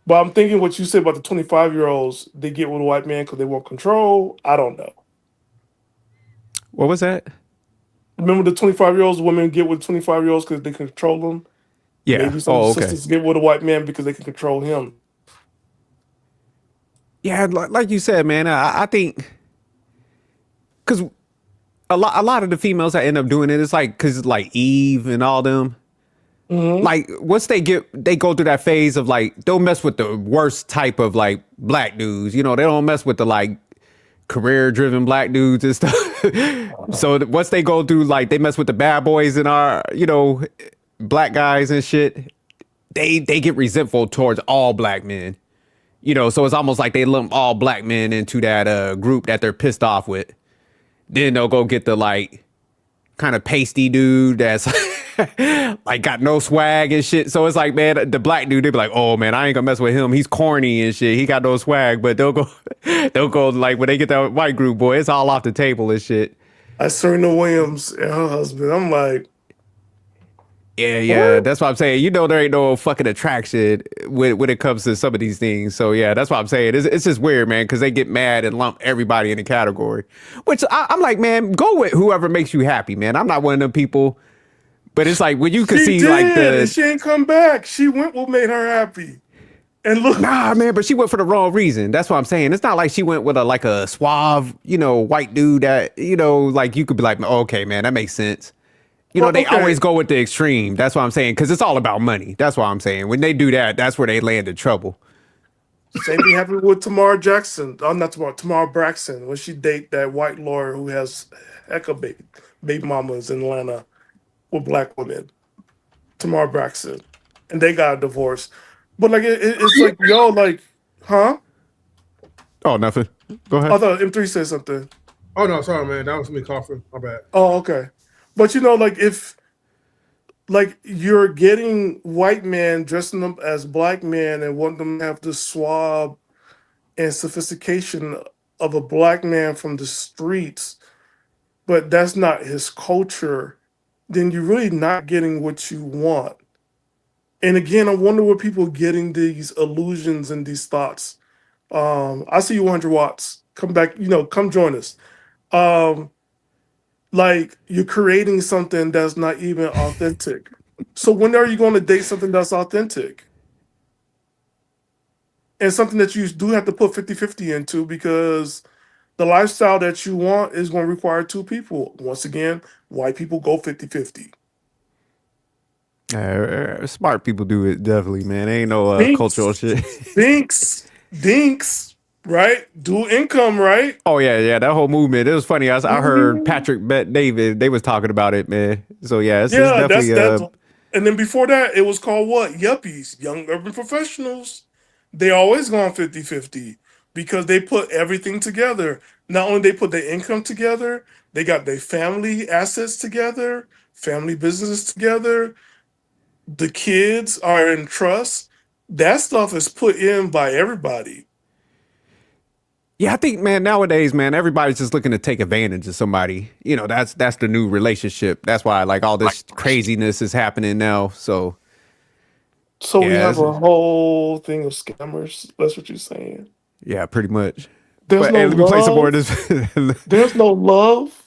But I'm thinking what you said about the 25-year-olds, they get with a white man because they want control. I don't know. What was that? Remember the 25-year-olds, women get with 25-year-olds because they control them? Yeah. Maybe some sisters get with a white man because they can control him. Yeah, like you said, man, I think, because a lot of the females that end up doing it, it's like, because, like, Eve and all them, like, once they go through that phase of, like, they'll mess with the worst type of, like, black dudes. They don't mess with the, like, career-driven black dudes and stuff. So once they go through, like, they mess with the bad boys and our, black guys and shit, they get resentful towards all black men. So it's almost like they lump all black men into that group that they're pissed off with. Then they'll go get the, like, kind of pasty dude that's like got no swag and shit. So it's like, man, the black dude, they be like, oh man, I ain't gonna mess with him. He's corny and shit. He got no swag. But they'll go like when they get that white group, boy, it's all off the table and shit. Serena Williams and her husband. I'm like, Yeah, what? that's what I'm saying. You know, there ain't no fucking attraction when it comes to some of these things. So yeah, that's what I'm saying. It's just weird, man, because they get mad and lump everybody in the category. Which I'm like, man, go with whoever makes you happy, man. I'm not one of them people. But it's like when you can see like and she ain't come back. She went what made her happy. And look, nah, man, but she went for the wrong reason. That's what I'm saying. It's not like she went with a suave, white dude that, like you could be like, okay, man, that makes sense. They always go with the extreme. That's what I'm saying. Because it's all about money. That's what I'm saying. When they do that, that's where they land in trouble. Same thing happened with Tamara Jackson. Not Tamara Braxton. When she date that white lawyer who has heck of baby mamas in Atlanta with black women. Tamara Braxton. And they got a divorce. But like it's like, yo, like, huh? Oh, nothing. Go ahead. I thought M3 said something. Oh no, sorry, man. That was me coughing. My bad. Oh, okay. But like if like you're getting white men dressing them as black men and want them to have the suave and sophistication of a black man from the streets, but that's not his culture, then you're really not getting what you want. And again, I wonder where people are getting these illusions and these thoughts. I see you 100 watts. Come back, come join us. Like you're creating something that's not even authentic. So when are you going to date something that's authentic? And something that you do have to put 50-50 into, because the lifestyle that you want is going to require two people. Once again, white people go 50-50. Smart people do it, definitely, man. Ain't no cultural shit. Dinks, right? Dual income, right? Oh yeah, that whole movement. It was funny. I heard Patrick Bet David. They was talking about it, man. So yeah, it's definitely. That's and then before that, it was called what? Yuppies, young urban professionals. They always gone 50-50 because they put everything together. Not only they put their income together, they got their family assets together, family businesses together. The kids are in trust. That stuff is put in by everybody. Yeah, I think, man, nowadays, man, everybody's just looking to take advantage of somebody. That's the new relationship. That's why like all this craziness is happening now. So we have a whole thing of scammers. That's what you're saying. Yeah, pretty much. There's no let me play some more of this. There's no love.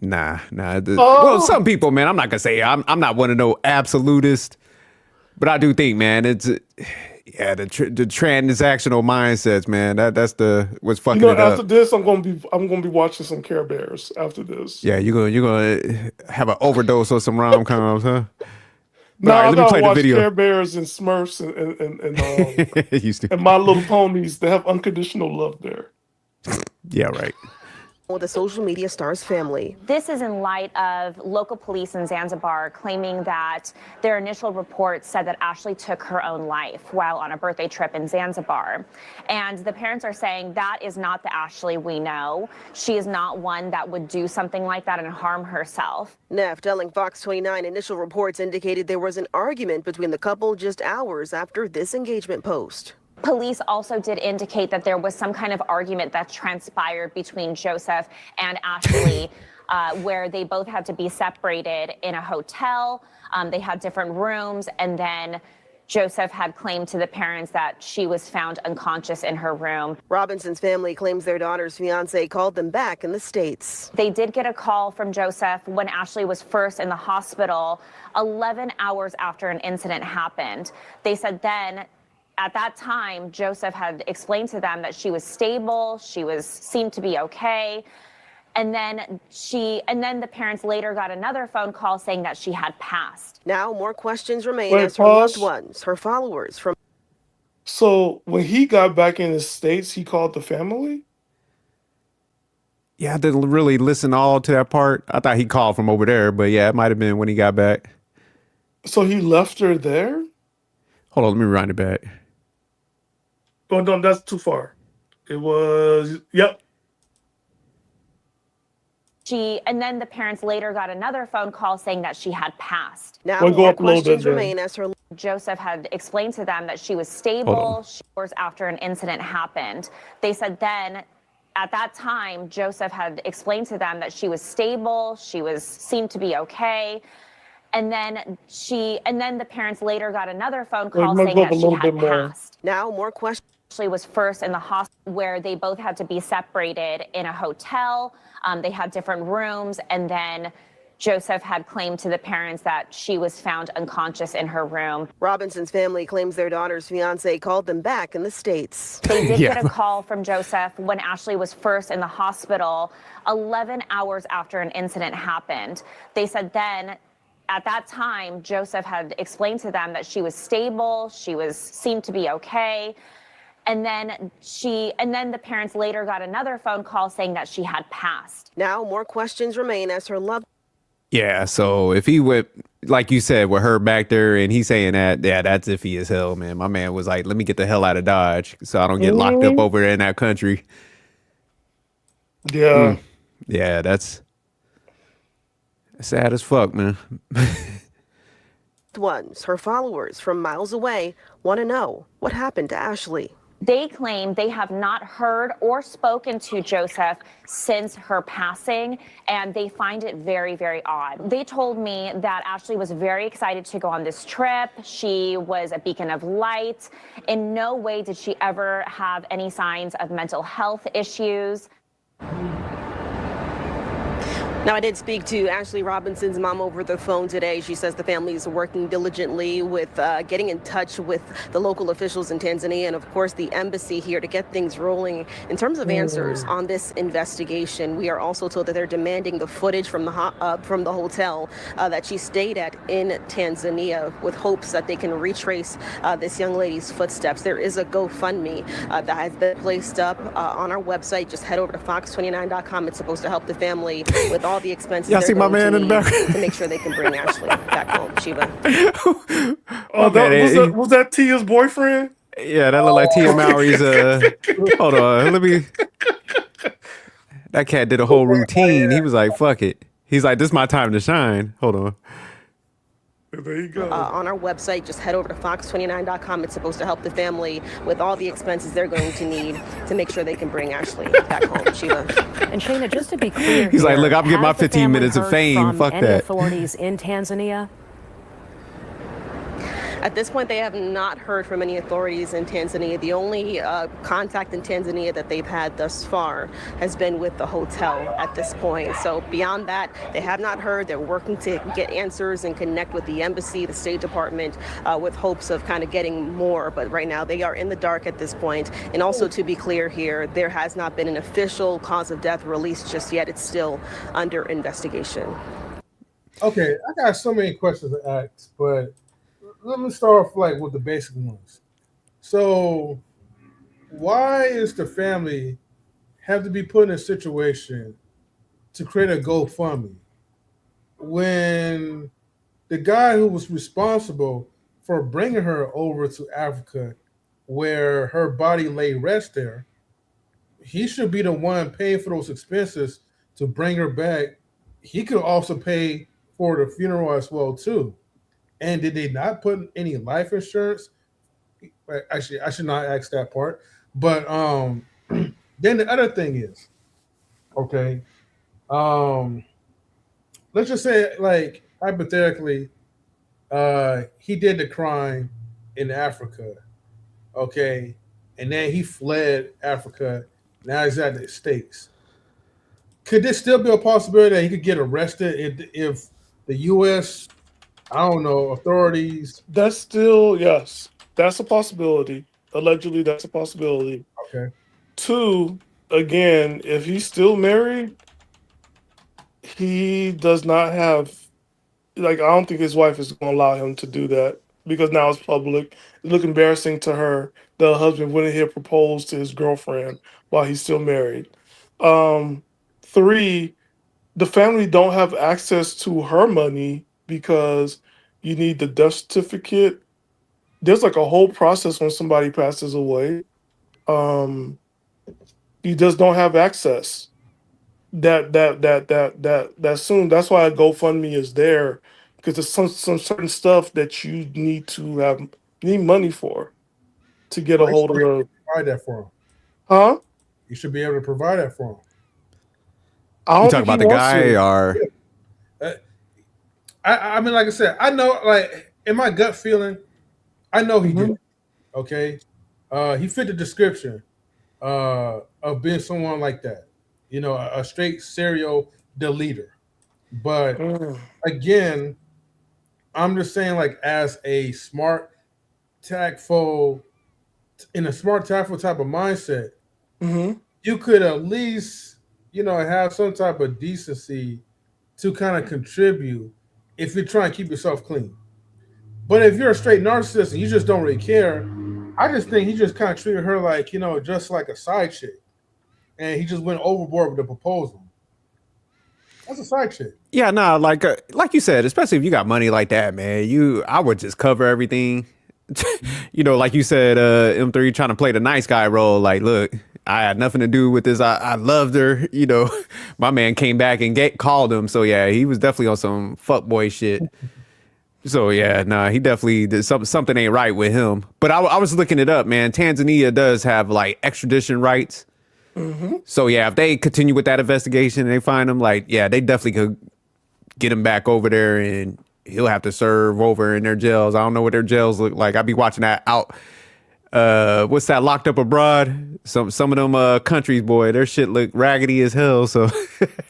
Nah. Well, some people, man, I'm not gonna say I'm not one of no absolutist, but I do think, man, it's the transactional mindsets, man. That's what's fucking it up. After this, I'm gonna be watching some Care Bears after this. Yeah, you're gonna have an overdose of some rom-coms, huh? No, I gotta watch Care Bears and Smurfs and My Little Ponies. They have unconditional love there. Yeah, right. The social media star's family. This is in light of local police in Zanzibar claiming that their initial reports said that Ashley took her own life while on a birthday trip in Zanzibar. And the parents are saying that is not the Ashley we know. She is not one that would do something like that and harm herself. Neff telling Fox 29 initial reports indicated there was an argument between the couple just hours after this engagement post. Police also did indicate that there was some kind of argument that transpired between Joseph and Ashley, where they both had to be separated in a hotel. They had different rooms, and then Joseph had claimed to the parents that she was found unconscious in her room. Robinson's family claims their daughter's fiance called them back in the States. They did get a call from Joseph when Ashley was first in the hospital, 11 hours after an incident happened. They said then, at that time, Joseph had explained to them that she was stable, seemed to be okay. And then the parents later got another phone call saying that she had passed. Now more questions remain as her loved ones, her followers from. So when he got back in the States, he called the family? Yeah, I didn't really listen all to that part. I thought he called from over there, but yeah, it might have been when he got back. So he left her there? Hold on, let me rewind it back. Oh, no, that's too far. It was, yep. And then the parents later got another phone call saying that she had passed. Now, We'll go more up a little bit questions then. remain as her Joseph had explained to them that she was Hold on. stable hours after an incident happened. They said then, at that time, Joseph had explained to them that she was stable, seemed to be okay. And then the parents later got another phone call saying that she had passed. Now, more questions. Ashley was first in the hospital where they both had to be separated in a hotel. They had different rooms, and then Joseph had claimed to the parents that she was found unconscious in her room. Robinson's family claims their daughter's fiance called them back in the States. They did Yeah. get a call from Joseph when Ashley was first in the hospital 11 hours after an incident happened. They said then, at that time, Joseph had explained to them that she was stable, seemed to be okay. And then the parents later got another phone call saying that she had passed. Now, more questions remain as her loved. Yeah, so if he went, like you said, with her back there and he's saying that, yeah, that's iffy as hell, man. My man was like, let me get the hell out of Dodge so I don't get locked up over there in that country. Yeah. Yeah, that's sad as fuck, man. Ones, her followers from miles away, want to know what happened to Ashley. They claim they have not heard or spoken to Joseph since her passing, and they find it very, very odd. They told me that Ashley was very excited to go on this trip. She was a beacon of light. In no way did she ever have any signs of mental health issues. Now, I did speak to Ashley Robinson's mom over the phone today. She says the family is working diligently with getting in touch with the local officials in Tanzania and, of course, the embassy here to get things rolling. In terms of answers on this investigation, we are also told that they're demanding the footage from the hotel that she stayed at in Tanzania with hopes that they can retrace this young lady's footsteps. There is a GoFundMe that has been placed up on our website. Just head over to fox29.com. It's supposed to help the family with all the expenses. Y'all see my man in the back? To make sure they can bring Ashley back home. Shiva. Was that Tia's boyfriend? Yeah, that looked like Tia Mowry's. Hold on, let me. That cat did a whole routine. He was like, "Fuck it." He's like, "This is my time to shine." Hold on. There you go. On our website, just head over to fox29.com. It's supposed to help the family with all the expenses they're going to need to make sure they can bring Ashley back home. Shiva. And Shayna, just to be clear, He's like, "Look, I'm getting my has the 15 family minutes of heard fame. from Fuck any that." authorities in Tanzania? At this point, they have not heard from any authorities in Tanzania. The only contact in Tanzania that they've had thus far has been with the hotel at this point. So beyond that, they have not heard. They're working to get answers and connect with the embassy, the State Department, with hopes of kind of getting more. But right now, they are in the dark at this point. And also, to be clear here, there has not been an official cause of death released just yet. It's still under investigation. Okay, I got so many questions to ask, but let me start off like with the basic ones. So, why is the family have to be put in a situation to create a GoFundMe when the guy who was responsible for bringing her over to Africa, where her body lay rest there, he should be the one paying for those expenses to bring her back. He could also pay for the funeral as well too. And did they not put any life insurance? Actually, I should not ask that part. But then the other thing is, okay, let's just say, like, hypothetically, he did the crime in Africa, okay, and then he fled Africa. Now he's at the States. Could this still be a possibility that he could get arrested if the U.S., I don't know, authorities? That's still, yes, that's a possibility. Allegedly, that's a possibility. Okay. 2, again, if he's still married, he does not have, like, I don't think his wife is going to allow him to do that because now it's public. It look embarrassing to her. The husband went ahead and proposed to his girlfriend while he's still married. 3, the family don't have access to her money because you need the death certificate. There's like a whole process when somebody passes away. He just don't have access. that soon. That's why GoFundMe is there, because there's some certain stuff that you need money for to get a Well, you hold should of be able to the provide that for him. huh. You should be able to provide that for him. I You don't talk think he about the wants guy to. or Uh, I mean, like I said, I know, like in my gut feeling, I know he did. Mhm. Okay, he fit the description of being someone like that. You know, a straight serial deleter. But Mm. again, I'm just saying, like, as a smart, tactful, in a smart, tactful type of mindset, Mhm. you could at least, have some type of decency to kind of contribute if you're trying to keep yourself clean. But if you're a straight narcissist and you just don't really care, I just think he just kind of treated her like, just like a side chick. And he just went overboard with the proposal. That's a side chick. yeah, nah, like you said, especially if you got money like that, man, I would just cover everything. Like you said, M3 trying to play the nice guy role. Like, look, I had nothing to do with this. I loved her. My man came back and called him. So yeah, he was definitely on some fuckboy shit. So yeah, nah, he definitely did something ain't right with him. But I was looking it up, man. Tanzania does have like extradition rights. Mhm. So yeah, if they continue with that investigation and they find him, like, yeah, they definitely could get him back over there, and he'll have to serve over in their jails. I don't know what their jails look like. I'll be watching that out. What's that? Locked Up Abroad. Some of them countries, boy, their shit look raggedy as hell. So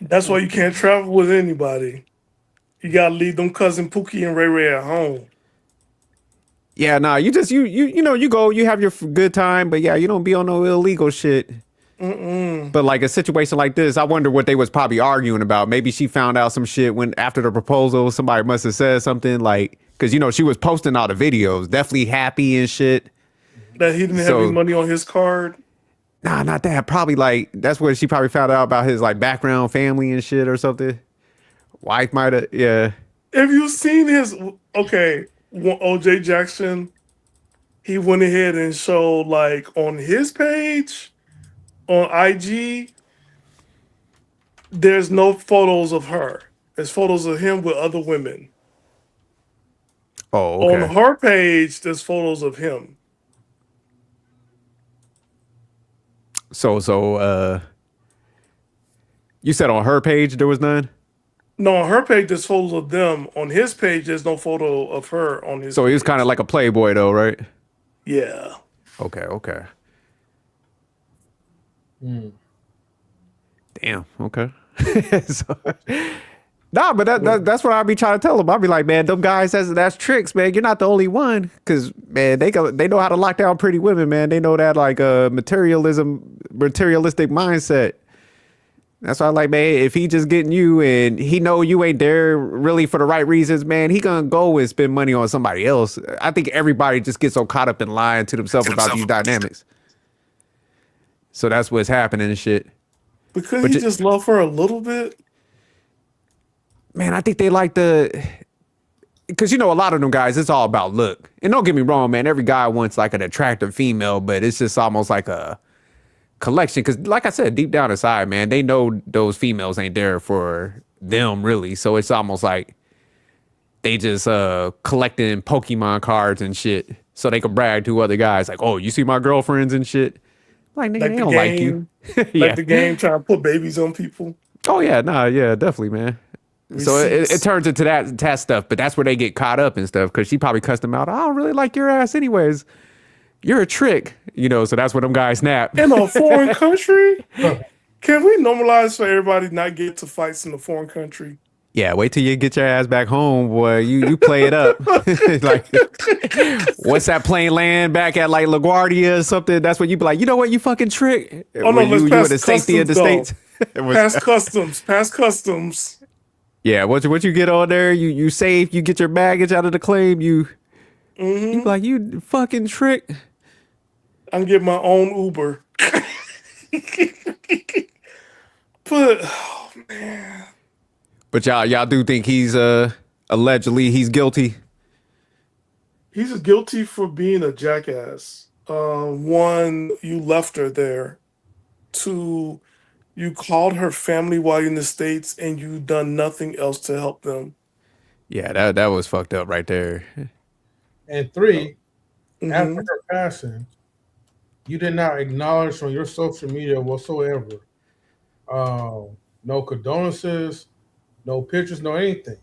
That's why you can't travel with anybody. You gotta leave them cousin Pookie and Ray Ray at home. yeah, nah, you just you go, you have your good time, but yeah, you don't be on no illegal shit. Mm-mm. But like a situation like this, I wonder what they was probably arguing about. Maybe she found out some shit when after the proposal, somebody must have said something like, because she was posting all the videos, definitely happy and shit. That he didn't have any So money on his card. nah, not that. Probably like that's where she probably found out about his like background, family and shit or something. Wife might have, yeah. Have you seen his? Okay, OJ Jackson. He went ahead and showed like on his page on IG. There's no photos of her. There's photos of him with other women. Oh, On okay. her page, there's photos of him. So you said on her page there was none? No, on her page, there's photos of them. On his page, there's no photo of her on his So he was page. kind of like a playboy though, right? Yeah. Okay. Damn, okay. So, nah, but that's what I be trying to tell them. I be like, man, them guys, that's tricks, man. You're not the only one, because man, they know how to lock down pretty women, man. They know that like materialistic mindset. That's why I'm like, man, if he just getting you and he know you ain't there really for the right reasons, man, he gonna go and spend money on somebody else. I think everybody just gets so caught up in lying to themselves about these dynamics. So that's what's happening and shit. Because But he just loved her a little bit. Man, I think they like because a lot of them guys, it's all about look. And don't get me wrong, man, every guy wants like an attractive female, but it's just almost like a collection. Because like I said, deep down inside, man, they know those females ain't there for them really. So it's almost like they just collecting Pokemon cards and shit so they can brag to other guys like, oh, you see my girlfriends and shit. Like, nigga, Like they the don't like you. game. Yeah. Like the game trying to put babies on people. Oh yeah, nah, yeah, definitely, man. So it turns into that stuff, but that's where they get caught up and stuff, because she probably cussed them out. I don't really like your ass anyways. You're a trick, so that's where them guys snap. In a foreign country? Can we normalize for everybody not get to fights in a foreign country? Yeah, wait till you get your ass back home, boy. You play it up. Like, what's that plane land back at like LaGuardia or something? That's when you be like, you know what, you fucking trick. Oh no, let's you pass in the safety of the states. Pass customs. Yeah, what you get on there, you safe, you get your baggage out of the claim, you be like, you fucking trick. I can get my own Uber. But oh man. But y'all do think he's allegedly he's guilty? He's guilty for being a jackass. One, you left her there. Two, You called her family while you're in the States, and you done nothing else to help them. Yeah, that was fucked up right there. And 3, after Mm-hmm. her passing, you did not acknowledge on your social media whatsoever. No condolences, no pictures, no anything.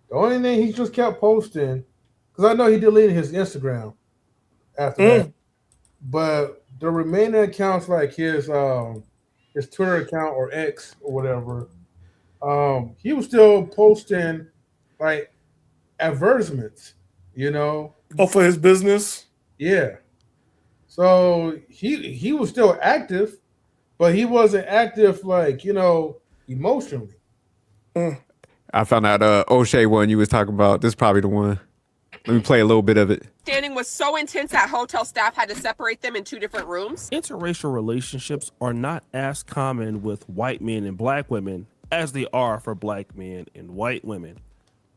The only thing he just kept posting, because I know he deleted his Instagram after that, but the remaining accounts like his Twitter account or X or whatever, he was still posting like advertisements, you know. Oh, for his business? Yeah. So he was still active, but he wasn't active like, emotionally. I found out O'Shea one you was talking about. This is probably the one. Let me play a little bit of it. Standing was so intense that hotel staff had to separate them in 2 different rooms. Interracial relationships are not as common with white men and black women as they are for black men and white women.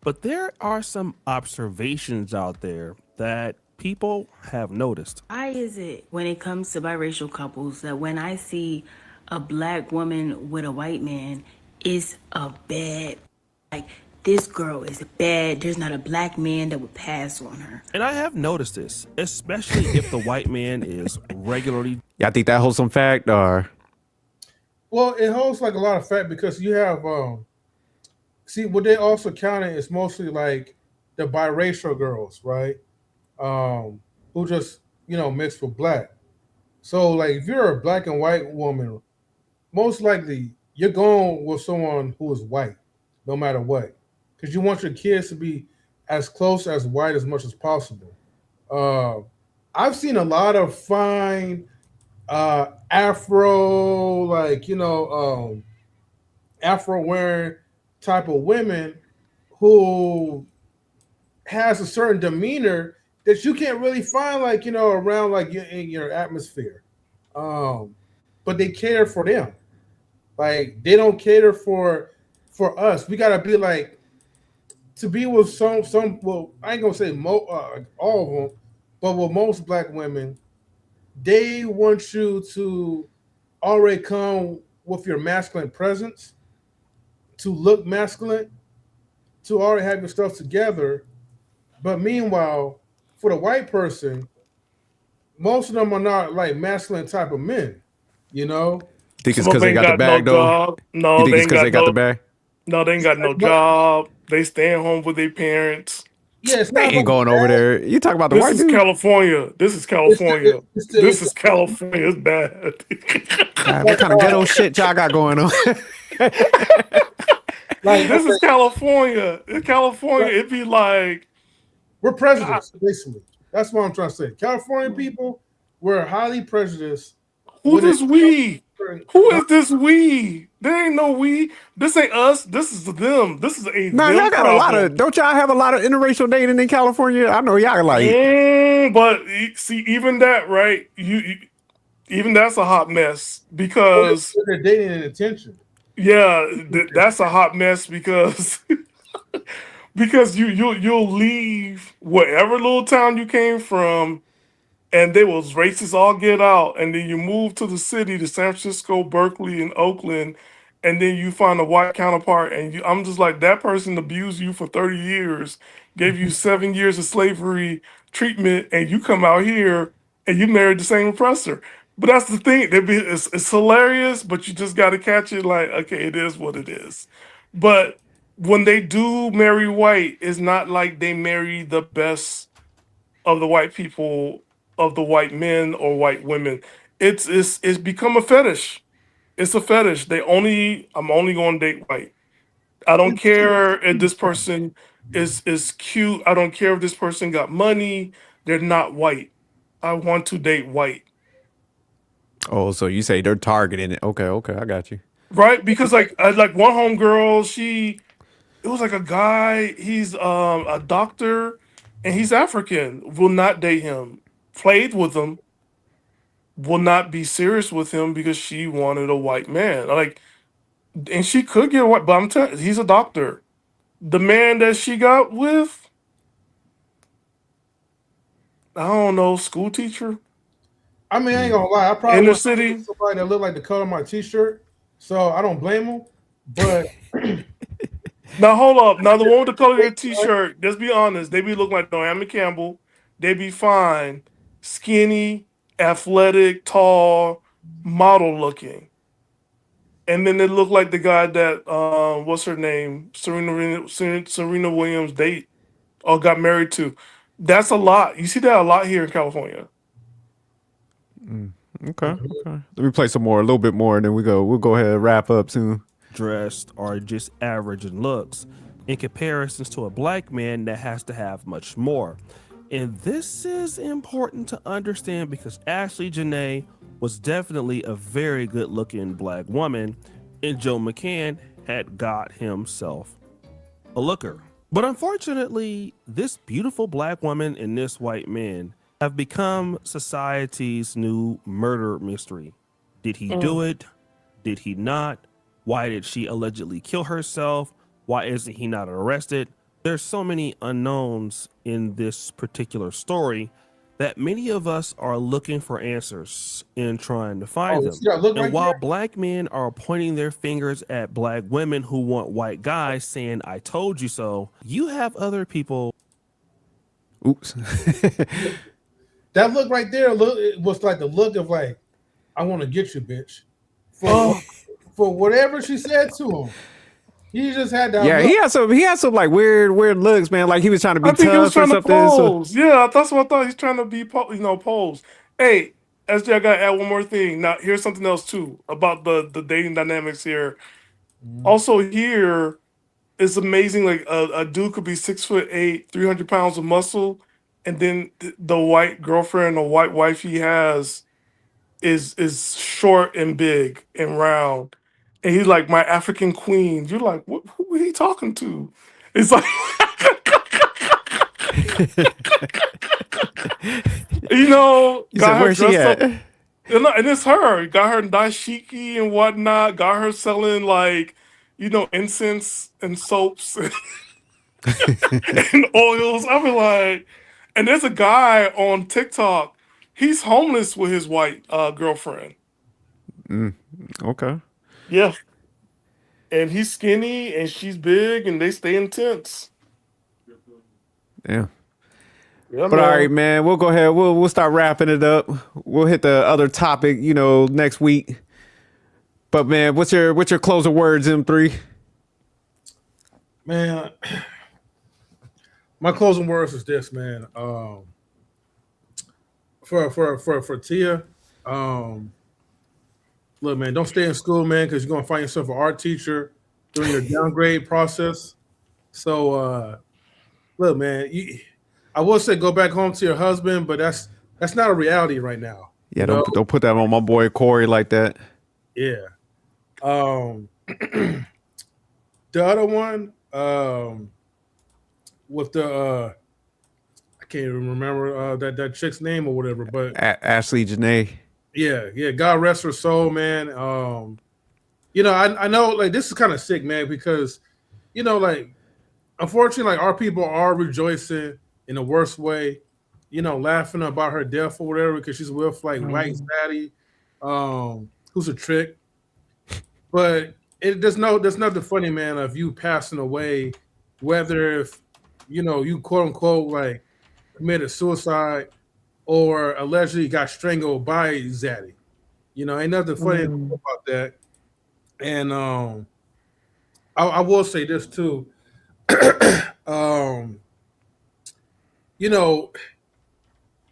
But there are some observations out there that people have noticed. Why is it when it comes to biracial couples that when I see a black woman with a white man, it's a bad, like, this girl is bad. There's not a black man that would pass on her. And I have noticed this, especially if the white man is regularly. Y'all think that holds some fact or? Well, it holds like a lot of fact because you have see what they also counting is mostly like the biracial girls, right? Who just mixed with black. So like if you're a black and white woman, most likely you're going with someone who is white, no matter what, because you want your kids to be as close as white as much as possible. I've seen a lot of fine Afro, like Afro wearing type of women who has a certain demeanor that you can't really find like around like in your atmosphere. But they cater for them. Like they don't cater for us. We gotta be like to be with some. Well, I ain't gonna say all of them, but with most black women, they want you to already come with your masculine presence, to look masculine, to already have your stuff together. But meanwhile, for the white person, most of them are not like masculine type of men, you know? Think it's Some of because them they ain't got the got no bag though? job. No, You think they it's ain't because got they got the no. bag? No, they ain't got no job. They staying home with their parents. Yeah, it's They not ain't about going over there. You talking about the This white is dude? California. This is California. This is California. It's bad. God, what kind of ghetto shit y'all got going on? like This is California. In California, it'd be like we're prejudiced, basically. That's what I'm trying to say. California people, we're highly prejudiced. Who this we? Who is this we? There ain't no we. This ain't us. This is them. This is a Nah, them y'all got a lot problem. of. Don't y'all have a lot of interracial dating in California? I know y'all like. But see, even that, right? Even that's a hot mess because they're dating in attention. yeah, that's a hot mess because because you'll leave whatever little town you came from and they was racist all get out, and then you move to the city, to San Francisco, Berkeley, and Oakland, and then you find a white counterpart, and I'm just like, that person abused you for 30 years, gave you 7 years of slavery treatment, and you come out here and you married the same oppressor. But that's the thing, it's hilarious, but you just got to catch it like, okay, it is what it is. But when they do marry white, it's not like they marry the best of the white people, of the white men or white women. It's become a fetish. It's a fetish. I'm only going to date white. I don't care if this person is cute. I don't care if this person got money. They're not white. I want to date white. Oh, so you say they're targeting it? Okay, I got you. Right? Because like like one homegirl, it was like a guy, he's a doctor and he's African. Will not date him. Played with him, will not be serious with him because she wanted a white man. Like, and she could get a white, but I'm telling he's a doctor. The man that she got with, I don't know, school teacher. I mean, I ain't gonna lie. I probably Inner want city. somebody that look like the color of my t-shirt. So I don't blame them. But Now hold up. Now the one with the color of your t-shirt, let's be honest, they be looking like Naomi Campbell. They be fine. Skinny, athletic, tall, model looking. And then they look like the guy that what's her name? Serena Williams date or got married to. That's a lot. You see that a lot here in California. Okay. Let me play some more, a little bit more, and then we'll go ahead and wrap up soon. Dressed are just average in looks in comparisons to a black man that has to have much more. And this is important to understand because Ashley Janae was definitely a very good looking black woman, and Joe McCann had got himself a looker. But unfortunately, this beautiful black woman and this white man have become society's new murder mystery. Did he do it? Did he not? Why did she allegedly kill herself? Why isn't he not arrested? There's so many unknowns in this particular story that many of us are looking for answers and trying to find them. And while black men are pointing their fingers at black women who want white guys saying, I told you so, you have other people. Oops. That look right there, it was like the look of like, I want to get you, bitch. For whatever she said to him. He just had that. Yeah, look. he had some like weird looks, man. Like he was trying to be I think tough he was trying or to something. pose. Yeah, that's what I thought. He's trying to be, pose. Hey, SJ, I gotta add one more thing. Now, here's something else too about the dating dynamics here. Also, here it's amazing. Like a dude could be 6'8", 300 pounds of muscle, and then the white girlfriend or white wife he has is short and big and round. And he's like, my African queen. You're like, who are he talking to? It's like, got her where's she dressed at? up. And it's her. Got her dashiki and whatnot. Got her selling like, incense and soaps and oils. I mean, like, and there's a guy on TikTok. He's homeless with his white girlfriend. Okay. Yeah. And he's skinny and she's big and they stay in tents. Yeah. Yeah, But all right, man, we'll go ahead. We'll start wrapping it up. We'll hit the other topic, next week. But man, what's your closing words, M3? Man, my closing words is this, man. For Tia, look, man, don't stay in school, man, because you're gonna find yourself an art teacher during your downgrade process. So, look, man, I will say go back home to your husband, but that's not a reality right now. Yeah, don't put that on my boy Corey like that. Yeah. The other one, with the I can't even remember that chick's name or whatever, but Ashley Janae. Yeah. God rest her soul, man. I know like this is kind of sick, man, because like unfortunately, like our people are rejoicing in the worst way, laughing about her death or whatever, because she's with like white daddy, who's a trick. But there's nothing funny, man, of you passing away, whether if you quote unquote like committed suicide or allegedly got strangled by Zaddy. Ain't nothing funny about that. And I will say this too.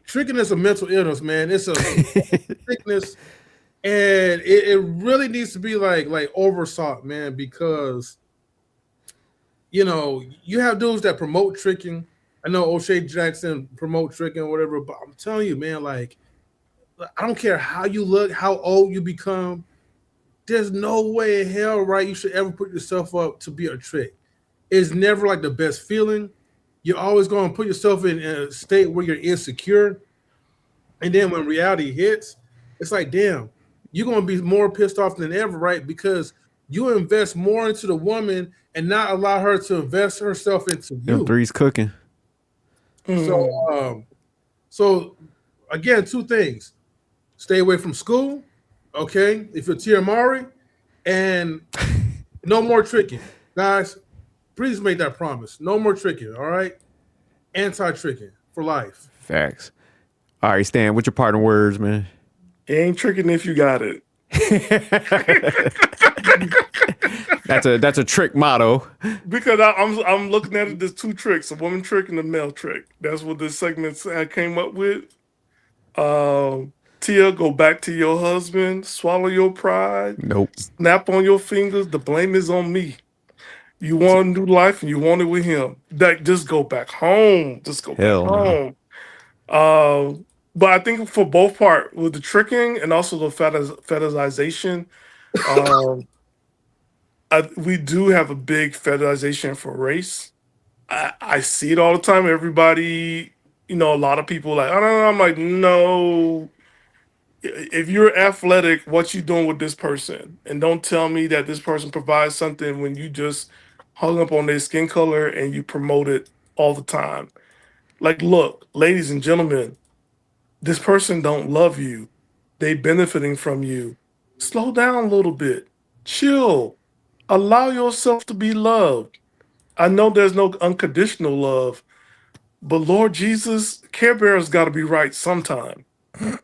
Tricking is a mental illness, man. It's a sickness, and it really needs to be like oversought, man, because you have dudes that promote tricking. I know O'Shea Jackson promote tricking or whatever, but I'm telling you, man, like I don't care how you look, how old you become. There's no way in hell, right, you should ever put yourself up to be a trick. It's never like the best feeling. You're always going to put yourself in a state where you're insecure. And then when reality hits, it's like, damn, you're going to be more pissed off than ever, right? Because you invest more into the woman and not allow her to invest herself into you. M3's cooking. So again, two things. Stay away from school, okay? If you're Tia Mowry, And no more tricking. Guys, please make that promise. No more tricking, all right? Anti-tricking for life. Facts. All right, Stan, what's your parting words, man? You ain't tricking if you got it. That's a trick motto. Because I'm looking at it, there's two tricks, a woman trick and a male trick. That's what this segment I came up with. Tia, go back to your husband, swallow your pride. Nope. Snap on your fingers. The blame is on me. You want a new life and you want it with him. That just go back home. Just go Hell back no. home. But I think for both part, with the tricking and also the fetishization, we do have a big fetishization for race. I see it all the time. Everybody, a lot of people like, I don't know. I'm like, no. If you're athletic, what you doing with this person? And don't tell me that this person provides something when you just hung up on their skin color and you promote it all the time. Like, look, ladies and gentlemen, this person don't love you. They benefiting from you. Slow down a little bit. Chill. Allow yourself to be loved. I know there's no unconditional love, but Lord Jesus, Care Bears got to be right sometime. You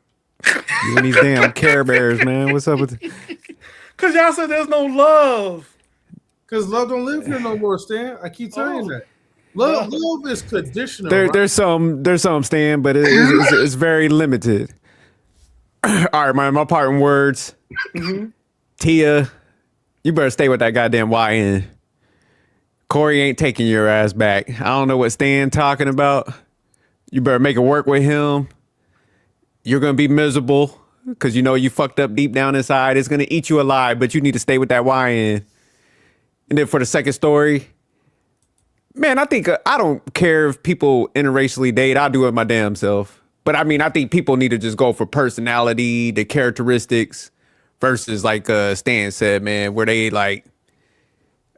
and these damn Care Bears, man. What's up with? Cause y'all said there's no love. Cause love don't live here no more, Stan. I keep telling you that. Love is conditional. Right? There's some, Stan, but it's very limited. All right, my parting words. Mm-hmm. Tia, you better stay with that goddamn YN. Corey ain't taking your ass back. I don't know what Stan talking about. You better make it work with him. You're going to be miserable because you fucked up deep down inside. It's going to eat you alive, but you need to stay with that YN. And then for the second story, man, I think I don't care if people interracially date. I'll do it my damn self. But I mean, I think people need to just go for personality, the characteristics versus like Stan said, man, where they like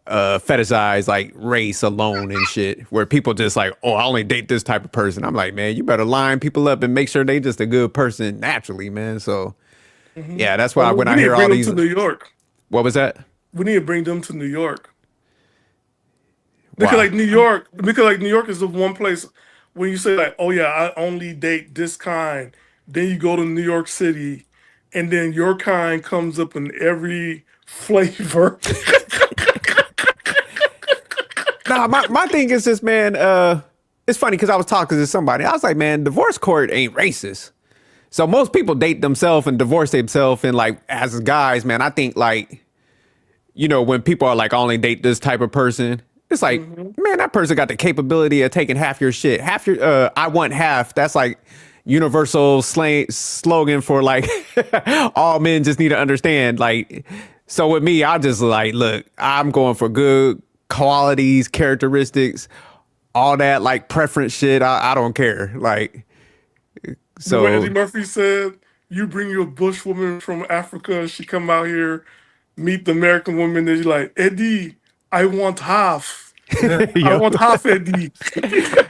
fetishize like race alone and shit, where people just like, oh, I only date this type of person. I'm like, man, you better line people up and make sure they just a good person naturally, man. So yeah, that's why when I hear all these to New York. What was that? We need to bring them to New York. Wow. Because New York is the one place when you say like, oh yeah, I only date this kind. Then you go to New York City, and then your kind comes up in every flavor. Nah, my thing is this, man. It's funny because I was talking to somebody. I was like, man, divorce court ain't racist. So most people date themselves and divorce themselves, and like as guys, man, I think like, when people are like, I only date this type of person, it's like, man, that person got the capability of taking half your shit. Half your, I want half. That's like universal slogan for like all men just need to understand. Like, so with me, I just like, look, I'm going for good qualities, characteristics, all that like preference shit. I don't care. Like, so what Eddie Murphy said, you bring your bush woman from Africa, she come out here, meet the American woman, and you're like, Eddie, I want half. I want half, Eddie.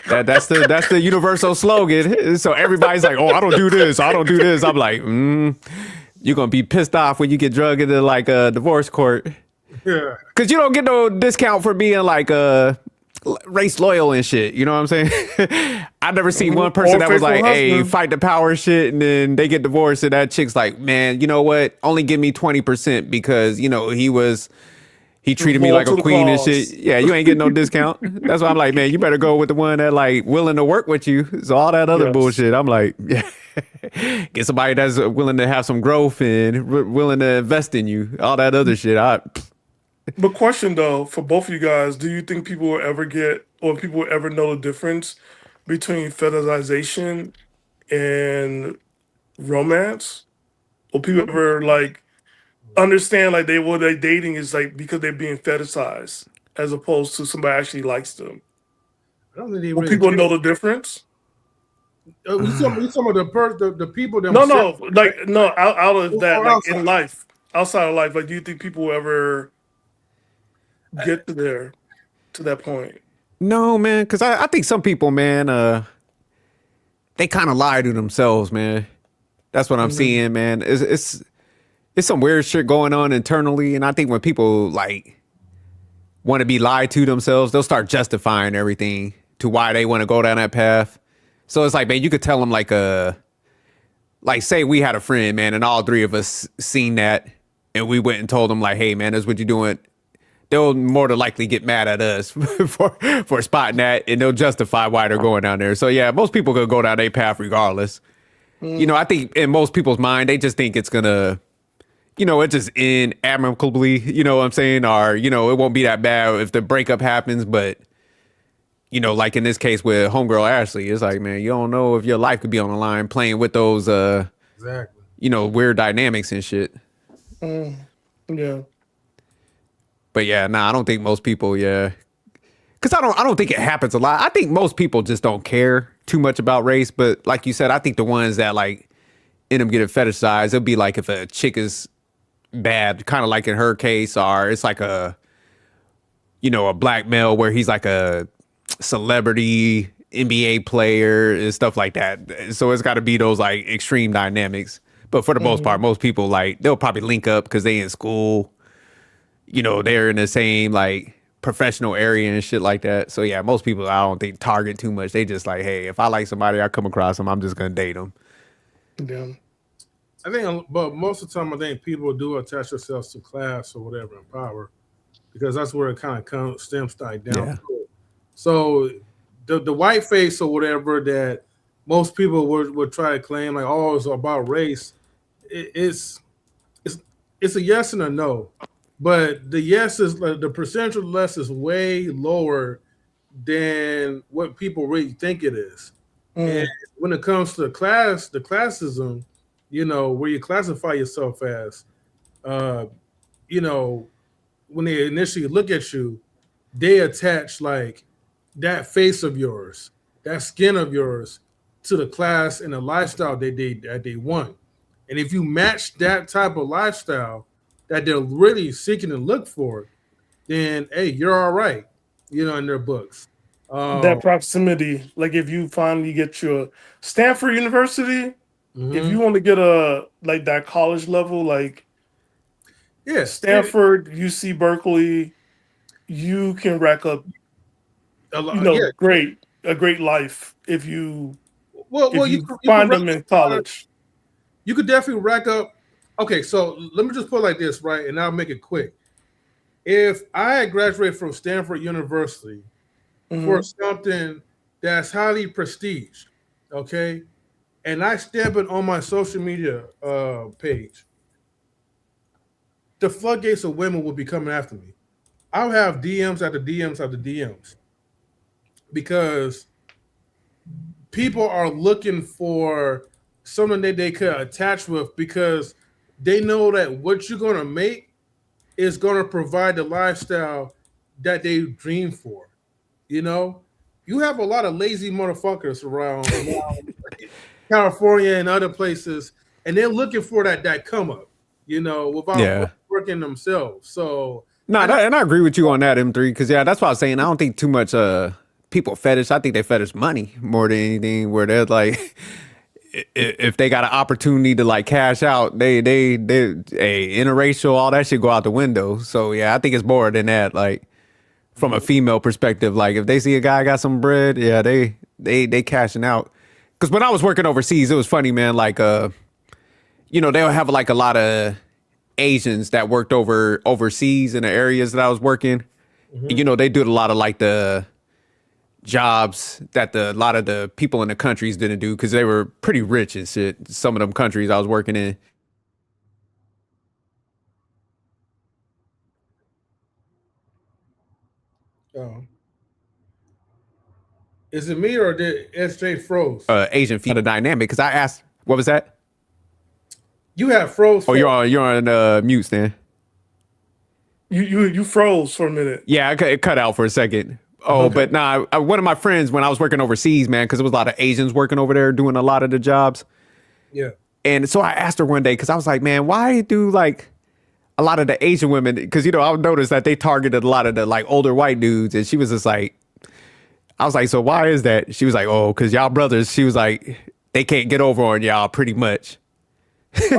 That's the universal slogan. So everybody's like, oh, I don't do this. I don't do this. I'm like, you're going to be pissed off when you get drugged into like a divorce court. Yeah. Because you don't get no discount for being like race loyal and shit. You know what I'm saying? I've never seen one person that was like, hey, fight the power shit. And then they get divorced. And that chick's like, man, you know what? Only give me 20% because, he treated me like a queen and shit. Yeah, you ain't getting no discount. That's why I'm like, man, you better go with the one that like willing to work with you. So all that other bullshit, I'm like, yeah, get somebody that's willing to have some growth and willing to invest in you. All that other shit. But question though, for both of you guys, do you think people will ever people will ever know the difference between fetishization and romance? Will people ever like understand like what they're dating is like because they're being fetishized as opposed to somebody actually likes them? I don't think they Will really people care. know the difference? You talking about the people that out of that, like in life, outside of life, like do you think people will ever get to that point? No, man, because I think some people, man, they kind of lie to themselves, man. That's what I'm seeing, man. It's it's some weird shit going on internally, and I think when people like want to be lied to themselves, they'll start justifying everything to why they want to go down that path. So it's like, man, you could tell them like say we had a friend, man, and all three of us seen that, and we went and told them like, hey, man, that's what you're doing. They'll more than likely get mad at us for spotting that, and they'll justify why they're going down there. So yeah, most people could go down their path regardless. You know, I think in most people's mind, they just think it's gonna, you know, it just end amicably, you know what I'm saying? Or, you know, it won't be that bad if the breakup happens. But, you know, like in this case with homegirl Ashley, it's like, man, you don't know if your life could be on the line playing with those, Exactly. you know, weird dynamics and shit. Yeah. But yeah, nah, I don't think most people, yeah. Because I don't think it happens a lot. I think most people just don't care too much about race. But like you said, I think the ones that like end up getting fetishized, it'll be like if a chick is bad, kind of like in her case, or it's like a, you know, a black male where he's like a celebrity NBA player and stuff like that. So it's got to be those like extreme dynamics. But for the most part, most people like they'll probably link up because they in school. You know, they're in the same like professional area and shit like that. So yeah, most people I don't think target too much. They just like, hey, if I like somebody, I come across them, I'm just gonna date them. Yeah. I think, but most of the time, I think people do attach themselves to class or whatever and power, because that's where it kind of stems like down. Yeah. So the white face or whatever that most people would try to claim like, oh, it's about race. It's a yes and a no, but the yes is the percentage of less is way lower than what people really think it is. And when it comes to the classism, you know, where you classify yourself as, you know, when they initially look at you, they attach like that face of yours, that skin of yours to the class and the lifestyle that they want. And if you match that type of lifestyle that they're really seeking to look for, then hey, you're all right, you know, in their books. That proximity, like if you finally get your Stanford University, if you want to get a like that college level, like Stanford, UC Berkeley, you can rack up a great life if you you find them in college. You could definitely rack up. Okay, so let me just put it like this, right? And I'll make it quick. If I had graduated from Stanford University for something that's highly prestiged, okay, and I stamp it on my social media page, the floodgates of women will be coming after me. I'll have DMs after DMs after DMs because people are looking for something that they could attach with because they know that what you're going to make is going to provide the lifestyle that they dream for. You know, you have a lot of lazy motherfuckers around California and other places, and they're looking for that come up, you know, without working themselves. So no, and I agree with you on that, M3, because that's what I was saying. I don't think too much people fetish. I think they fetish money more than anything, where they're like, if they got an opportunity to like cash out, they interracial, all that shit go out the window. So yeah, I think it's more than that. Like from a female perspective, like if they see a guy got some bread, yeah, they cashing out. Because when I was working overseas, it was funny, man. Like you know, they'll have like a lot of Asians that worked overseas in the areas that I was working. You know, they do a lot of like the jobs that a lot of the people in the countries didn't do because they were pretty rich and shit. Some of them countries I was working in. Is it me or did SJ froze? Asian female dynamic, because I asked, what was that? You have froze. Oh, you're on mute, Stan. You froze for a minute. Yeah, it cut out for a second. Oh, okay. But nah, one of my friends when I was working overseas, man, because there was a lot of Asians working over there doing a lot of the jobs. Yeah. And so I asked her one day, because I was like, man, why do like a lot of the Asian women, because, you know, I noticed that they targeted a lot of the like older white dudes. And she was just like, I was like, so why is that? She was like, oh, because y'all brothers, she was like, they can't get over on y'all pretty much.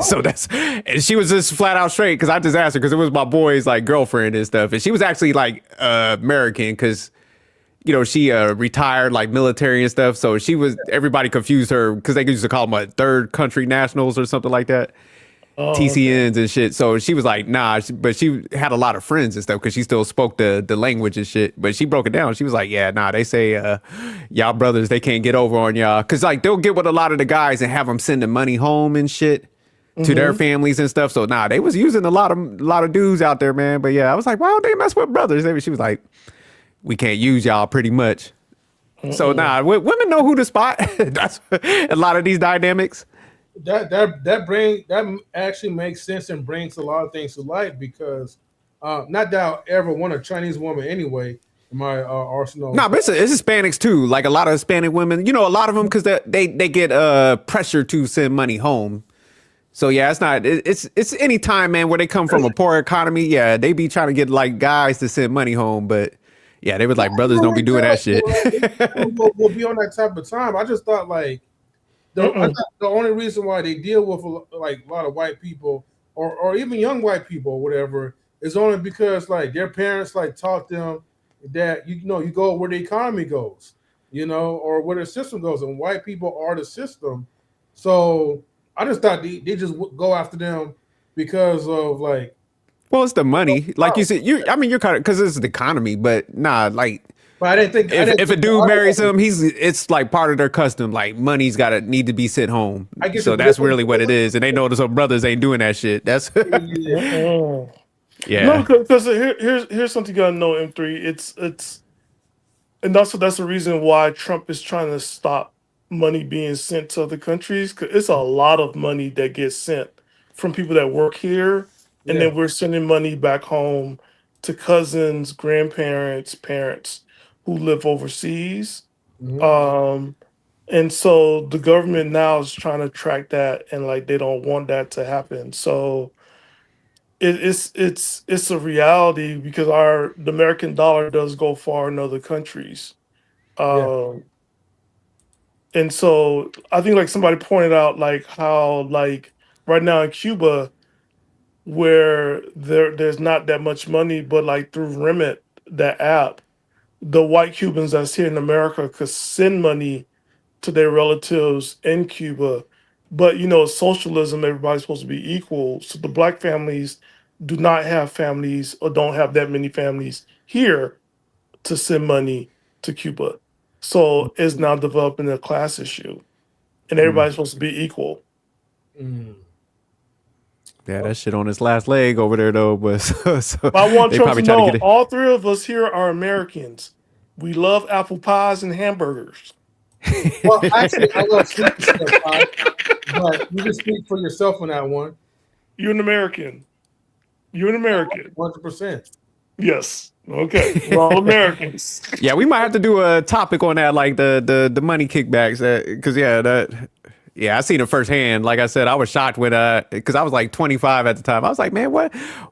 So and she was just flat out straight because I just asked her because it was my boy's like girlfriend and stuff, and she was actually like American because she retired like military and stuff. So everybody confused her because they used to call them like third country nationals or something like that. Oh, TCNs and shit. So she was like, nah, but she had a lot of friends and stuff because she still spoke the language and shit. But she broke it down. She was like, yeah, nah, they say y'all brothers, they can't get over on y'all. Because like they'll get with a lot of the guys and have them sending money home and shit to their families and stuff. So nah, they was using a lot of dudes out there, man. But yeah, I was like, why don't they mess with brothers? She was like, we can't use y'all pretty much. So nah, women know who to spot. That's a lot of these dynamics. That actually makes sense and brings a lot of things to light because not that I ever want a Chinese woman anyway in my arsenal. No, but it's Hispanics too. Like a lot of Hispanic women, a lot of them because they get pressure to send money home. So yeah, it's any time, man, where they come from a poor economy. Yeah, they be trying to get like guys to send money home, but yeah, they was like brothers don't be doing that shit. We'll be on that type of time. I just thought like. I thought the only reason why they deal with like a lot of white people or even young white people or whatever is only because like their parents like taught them that you go where the economy goes, or where the system goes, and white people are the system. So I just thought they just go after them because of like. Well, it's the money, like you said. You're kind of because it's the economy, but nah, like. But I didn't think if a dude marries him, it's like part of their custom. Like money's need to be sent home. So that's really what it is. And they know some brothers ain't doing that shit. That's yeah. No, because here's something you gotta know, M3. It's and also that's the reason why Trump is trying to stop money being sent to other countries. Cause it's a lot of money that gets sent from people that work here, and then we're sending money back home to cousins, grandparents, parents who live overseas. And so the government now is trying to track that, and like they don't want that to happen. So it's a reality because the American dollar does go far in other countries. And so I think like somebody pointed out like how like right now in Cuba where there's not that much money, but like through Remit, that app, the white Cubans that's here in America could send money to their relatives in Cuba. But socialism, everybody's supposed to be equal. So the black families do not have families or don't have that many families here to send money to Cuba. So it's now developing a class issue. And everybody's supposed to be equal. Yeah, that shit on its last leg over there though. But I want Trump to know all three of us here are Americans. We love apple pies and hamburgers. Well, actually, I love sweet potato pie, but you can speak for yourself on that one. You're an American. 100%. Yes. Okay. We're all Americans. Yeah, we might have to do a topic on that, like the money kickbacks. Because I seen it firsthand. Like I said, I was shocked when because I was like 25 at the time. I was like, man,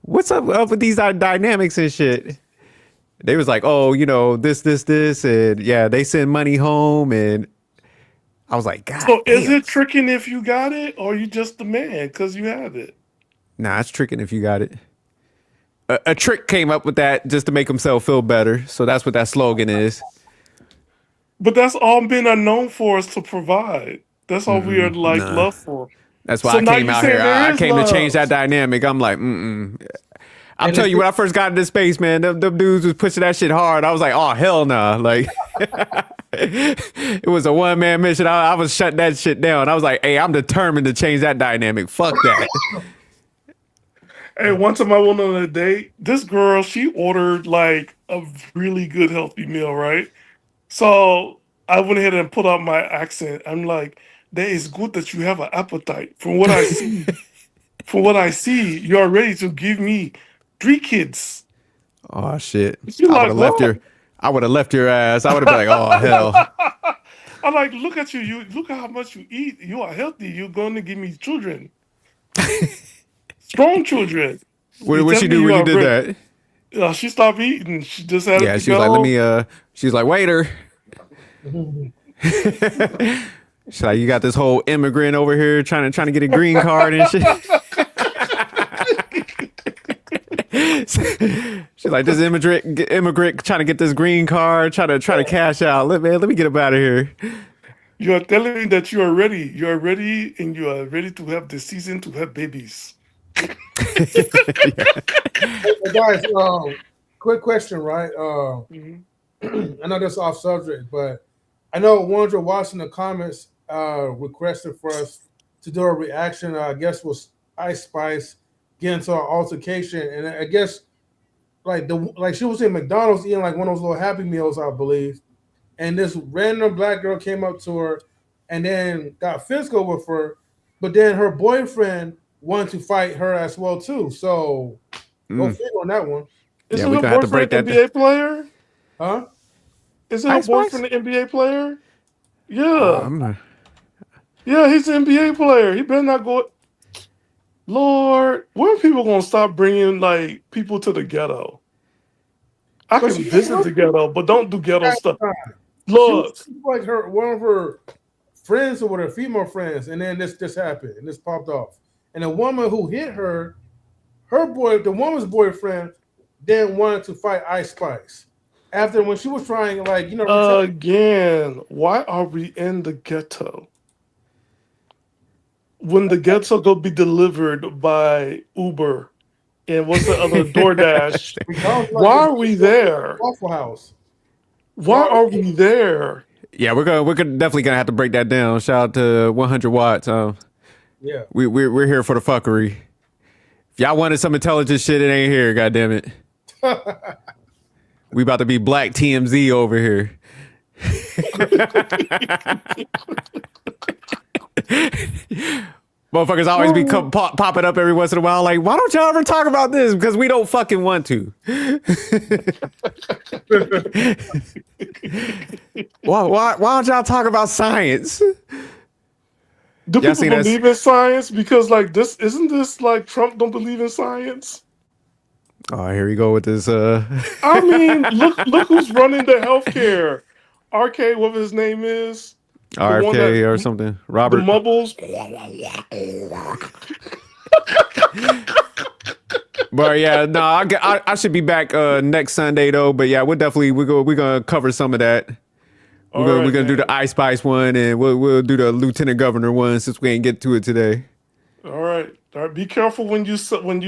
what's up with these dynamics and shit? They was like, oh, this, and yeah, they send money home, and I was like, God. So is it tricking if you got it, or you just the man because you have it? Nah, it's tricking if you got it. A trick came up with that just to make himself feel better. So that's what that slogan is. But that's all men are known for, is to provide. That's all we are love for. That's why I came out here. I came to change that dynamic. I'm like, I'll tell you, when I first got into space, man, them dudes was pushing that shit hard. I was like, oh, hell nah. Like, it was a one-man mission. I was shutting that shit down. I was like, hey, I'm determined to change that dynamic. Fuck that. Hey, one time I went on a date. This girl, she ordered like a really good healthy meal, right? So I went ahead and put out my accent. I'm like, that is good that you have an appetite. From what I see, you're ready to give me 3 kids. Oh shit! I would have left your ass. I would have been like, oh hell. I'm like, look at you. You look at how much you eat. You are healthy. You're going to give me children, strong children. What she do when you did that? She stopped eating. She just had. Yeah, she was like, let me. She was like, waiter. She's like, you got this whole immigrant over here trying to get a green card and shit. She's like, this immigrant trying to get this green card, try to cash out. Let me get up out of here. You are telling me that you are ready. You are ready, and you are ready to have the season to have babies. Hey, guys, quick question, right? I know this off subject, but I know Wandra watching the comments requested for us to do a reaction. I guess was Ice Spice getting into an altercation, and I guess like she was in McDonald's eating like one of those little Happy Meals, I believe, and this random black girl came up to her and then got physical with her, but then her boyfriend wanted to fight her as well too. So go figure on that one. Isn't her boyfriend an NBA player? Huh? Isn't her boyfriend an NBA player? Yeah. Yeah, he's an NBA player. He better not go. Lord, when are people gonna stop bringing like people to the ghetto? I can visit the ghetto, but don't do ghetto stuff. Look, like one of her friends or her female friends, and then this happened and this popped off. And the woman who hit her, the woman's boyfriend, then wanted to fight Ice Spice. After when she was trying, like, again, why are we in the ghetto? When the ghetto go be delivered by Uber and what's the other DoorDash? Why are we there? Waffle House. Why are we there? Yeah, we're definitely gonna have to break that down. Shout out to 100 Watts. Yeah, we're here for the fuckery. If y'all wanted some intelligent shit, it ain't here. God damn it. We about to be black TMZ over here. Motherfuckers always be popping up every once in a while like, why don't y'all ever talk about this? Because we don't fucking want to. why don't y'all talk about science? Do people believe in science? Because like isn't this like Trump don't believe in science? Oh, here we go with this. I mean, look who's running the healthcare. RK, whatever his name is. RFK or something. Robert. The Mubbles. But yeah, no, I should be back next Sunday though. But yeah, we're gonna cover some of that. We're gonna do the Ice Spice one, and we'll do the Lieutenant Governor one since we ain't get to it today. All right. Be careful when you in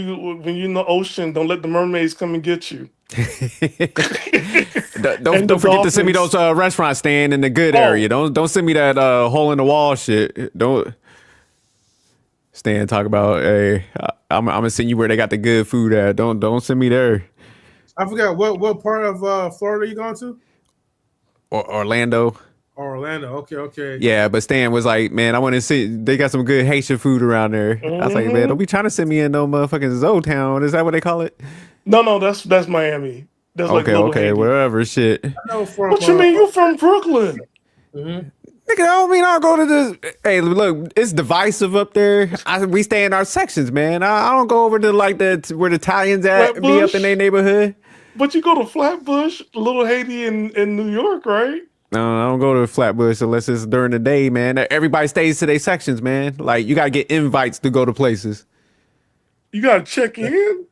the ocean. Don't let the mermaids come and get you. Don't forget to send me those restaurants staying in the good area. Don't send me that hole in the wall shit. Don't Stan talk about, hey, I'm gonna send you where they got the good food at. Don't send me there. I forgot what part of Florida you going to? Orlando. Orlando. Okay. Yeah, but Stan was like, man, I want to see. They got some good Haitian food around there. I was like, man, don't be trying to send me in no motherfucking Zoe Town. Is that what they call it? No, that's Miami. That's okay, wherever. Shit. What you mean? You from Brooklyn? Mm-hmm. Nigga, I don't mean I'll go to this. Hey, look, it's divisive up there. We stay in our sections, man. I don't go over to like where the Italians at, Flatbush? be up in their neighborhood. But you go to Flatbush, Little Haiti in New York, right? No, I don't go to Flatbush unless it's during the day, man. Everybody stays to their sections, man. Like, you got to get invites to go to places. You got to check in?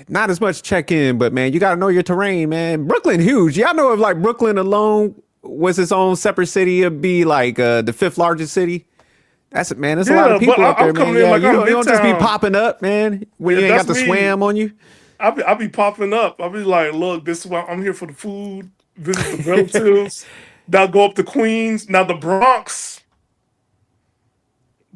Not as much check in, but, man, you got to know your terrain, man. Brooklyn, huge. Y'all know if, like, Brooklyn alone was its own separate city, it'd be, like, the 5th largest city. That's a lot of people up there, man. Yeah, you don't just be popping up, man, when you ain't got the swam on you. I'll be popping up. I'll be like, look, this is why I'm here for the food. Visit the relatives. Now go up to Queens. Now the Bronx.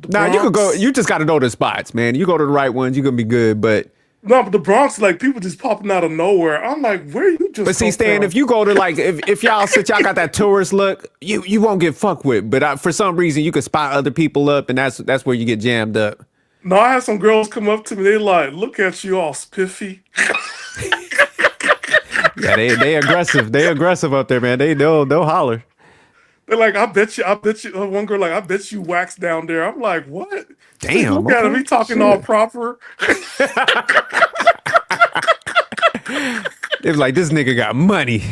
Nah, you could go. You just got to know the spots, man. You go to the right ones, you're gonna be good. But no, but the Bronx, like people just popping out of nowhere. I'm like, where you just? But see, Stan, if you go to like, if y'all got that tourist look, you won't get fucked with. But for some reason, you could spot other people up, and that's where you get jammed up. No, I had some girls come up to me. They like, look at you all spiffy. Yeah, they aggressive. They aggressive up there, man. They'll holler. They're like, I bet you. One girl like, I bet you wax down there. I'm like, what? Damn. Look at him. He talking all proper. They was like, this nigga got money.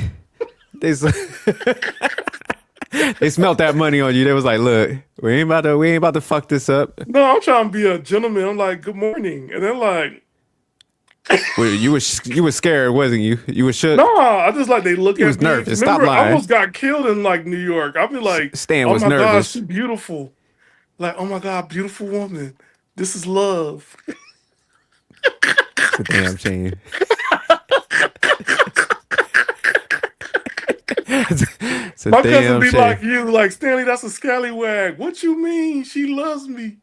They smelt that money on you. They was like, look, we ain't about to fuck this up. No, I'm trying to be a gentleman. I'm like, good morning. And then like, Well, you was scared, wasn't you? You was shook. no, I just like they look You at was me. nervous. Remember, Stop I lying. almost got killed in like New York. I'd be like, Stan oh was my gosh, nervous. she's beautiful. Like, oh my God, beautiful woman. This is love. It's a damn shame. It's a My cousin damn be shame. like you, like Stanley, that's a scallywag. What you mean? She loves me.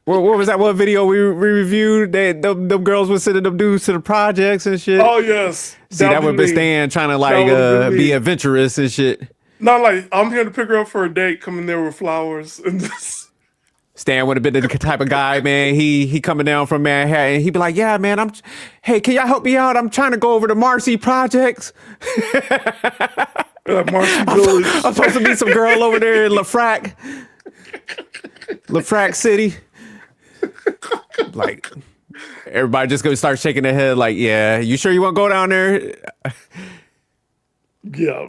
What was that one video we reviewed? Them girls was sending them dudes to the projects and shit. Oh yes. See, that would be Stan trying to like be adventurous and shit. Not like I'm here to pick her up for a date, coming there with flowers and this. Stan would have been the type of guy, man. He coming down from Manhattan. He'd be like, yeah, man, hey, can y'all help me out? I'm trying to go over to Marcy Projects. Like Marcy Village. I'm supposed to meet some girl over there in LaFrac City. Like, everybody just gonna start shaking their head like, yeah, you sure you want to go down there? Yeah.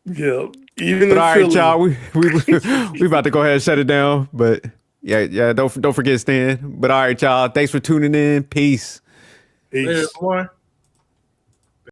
Yeah. Even but in all Philly. right, y'all, we about to go ahead and shut it down. But yeah, don't forget Stan. But all right, y'all, thanks for tuning in. Peace. Peace. Boy.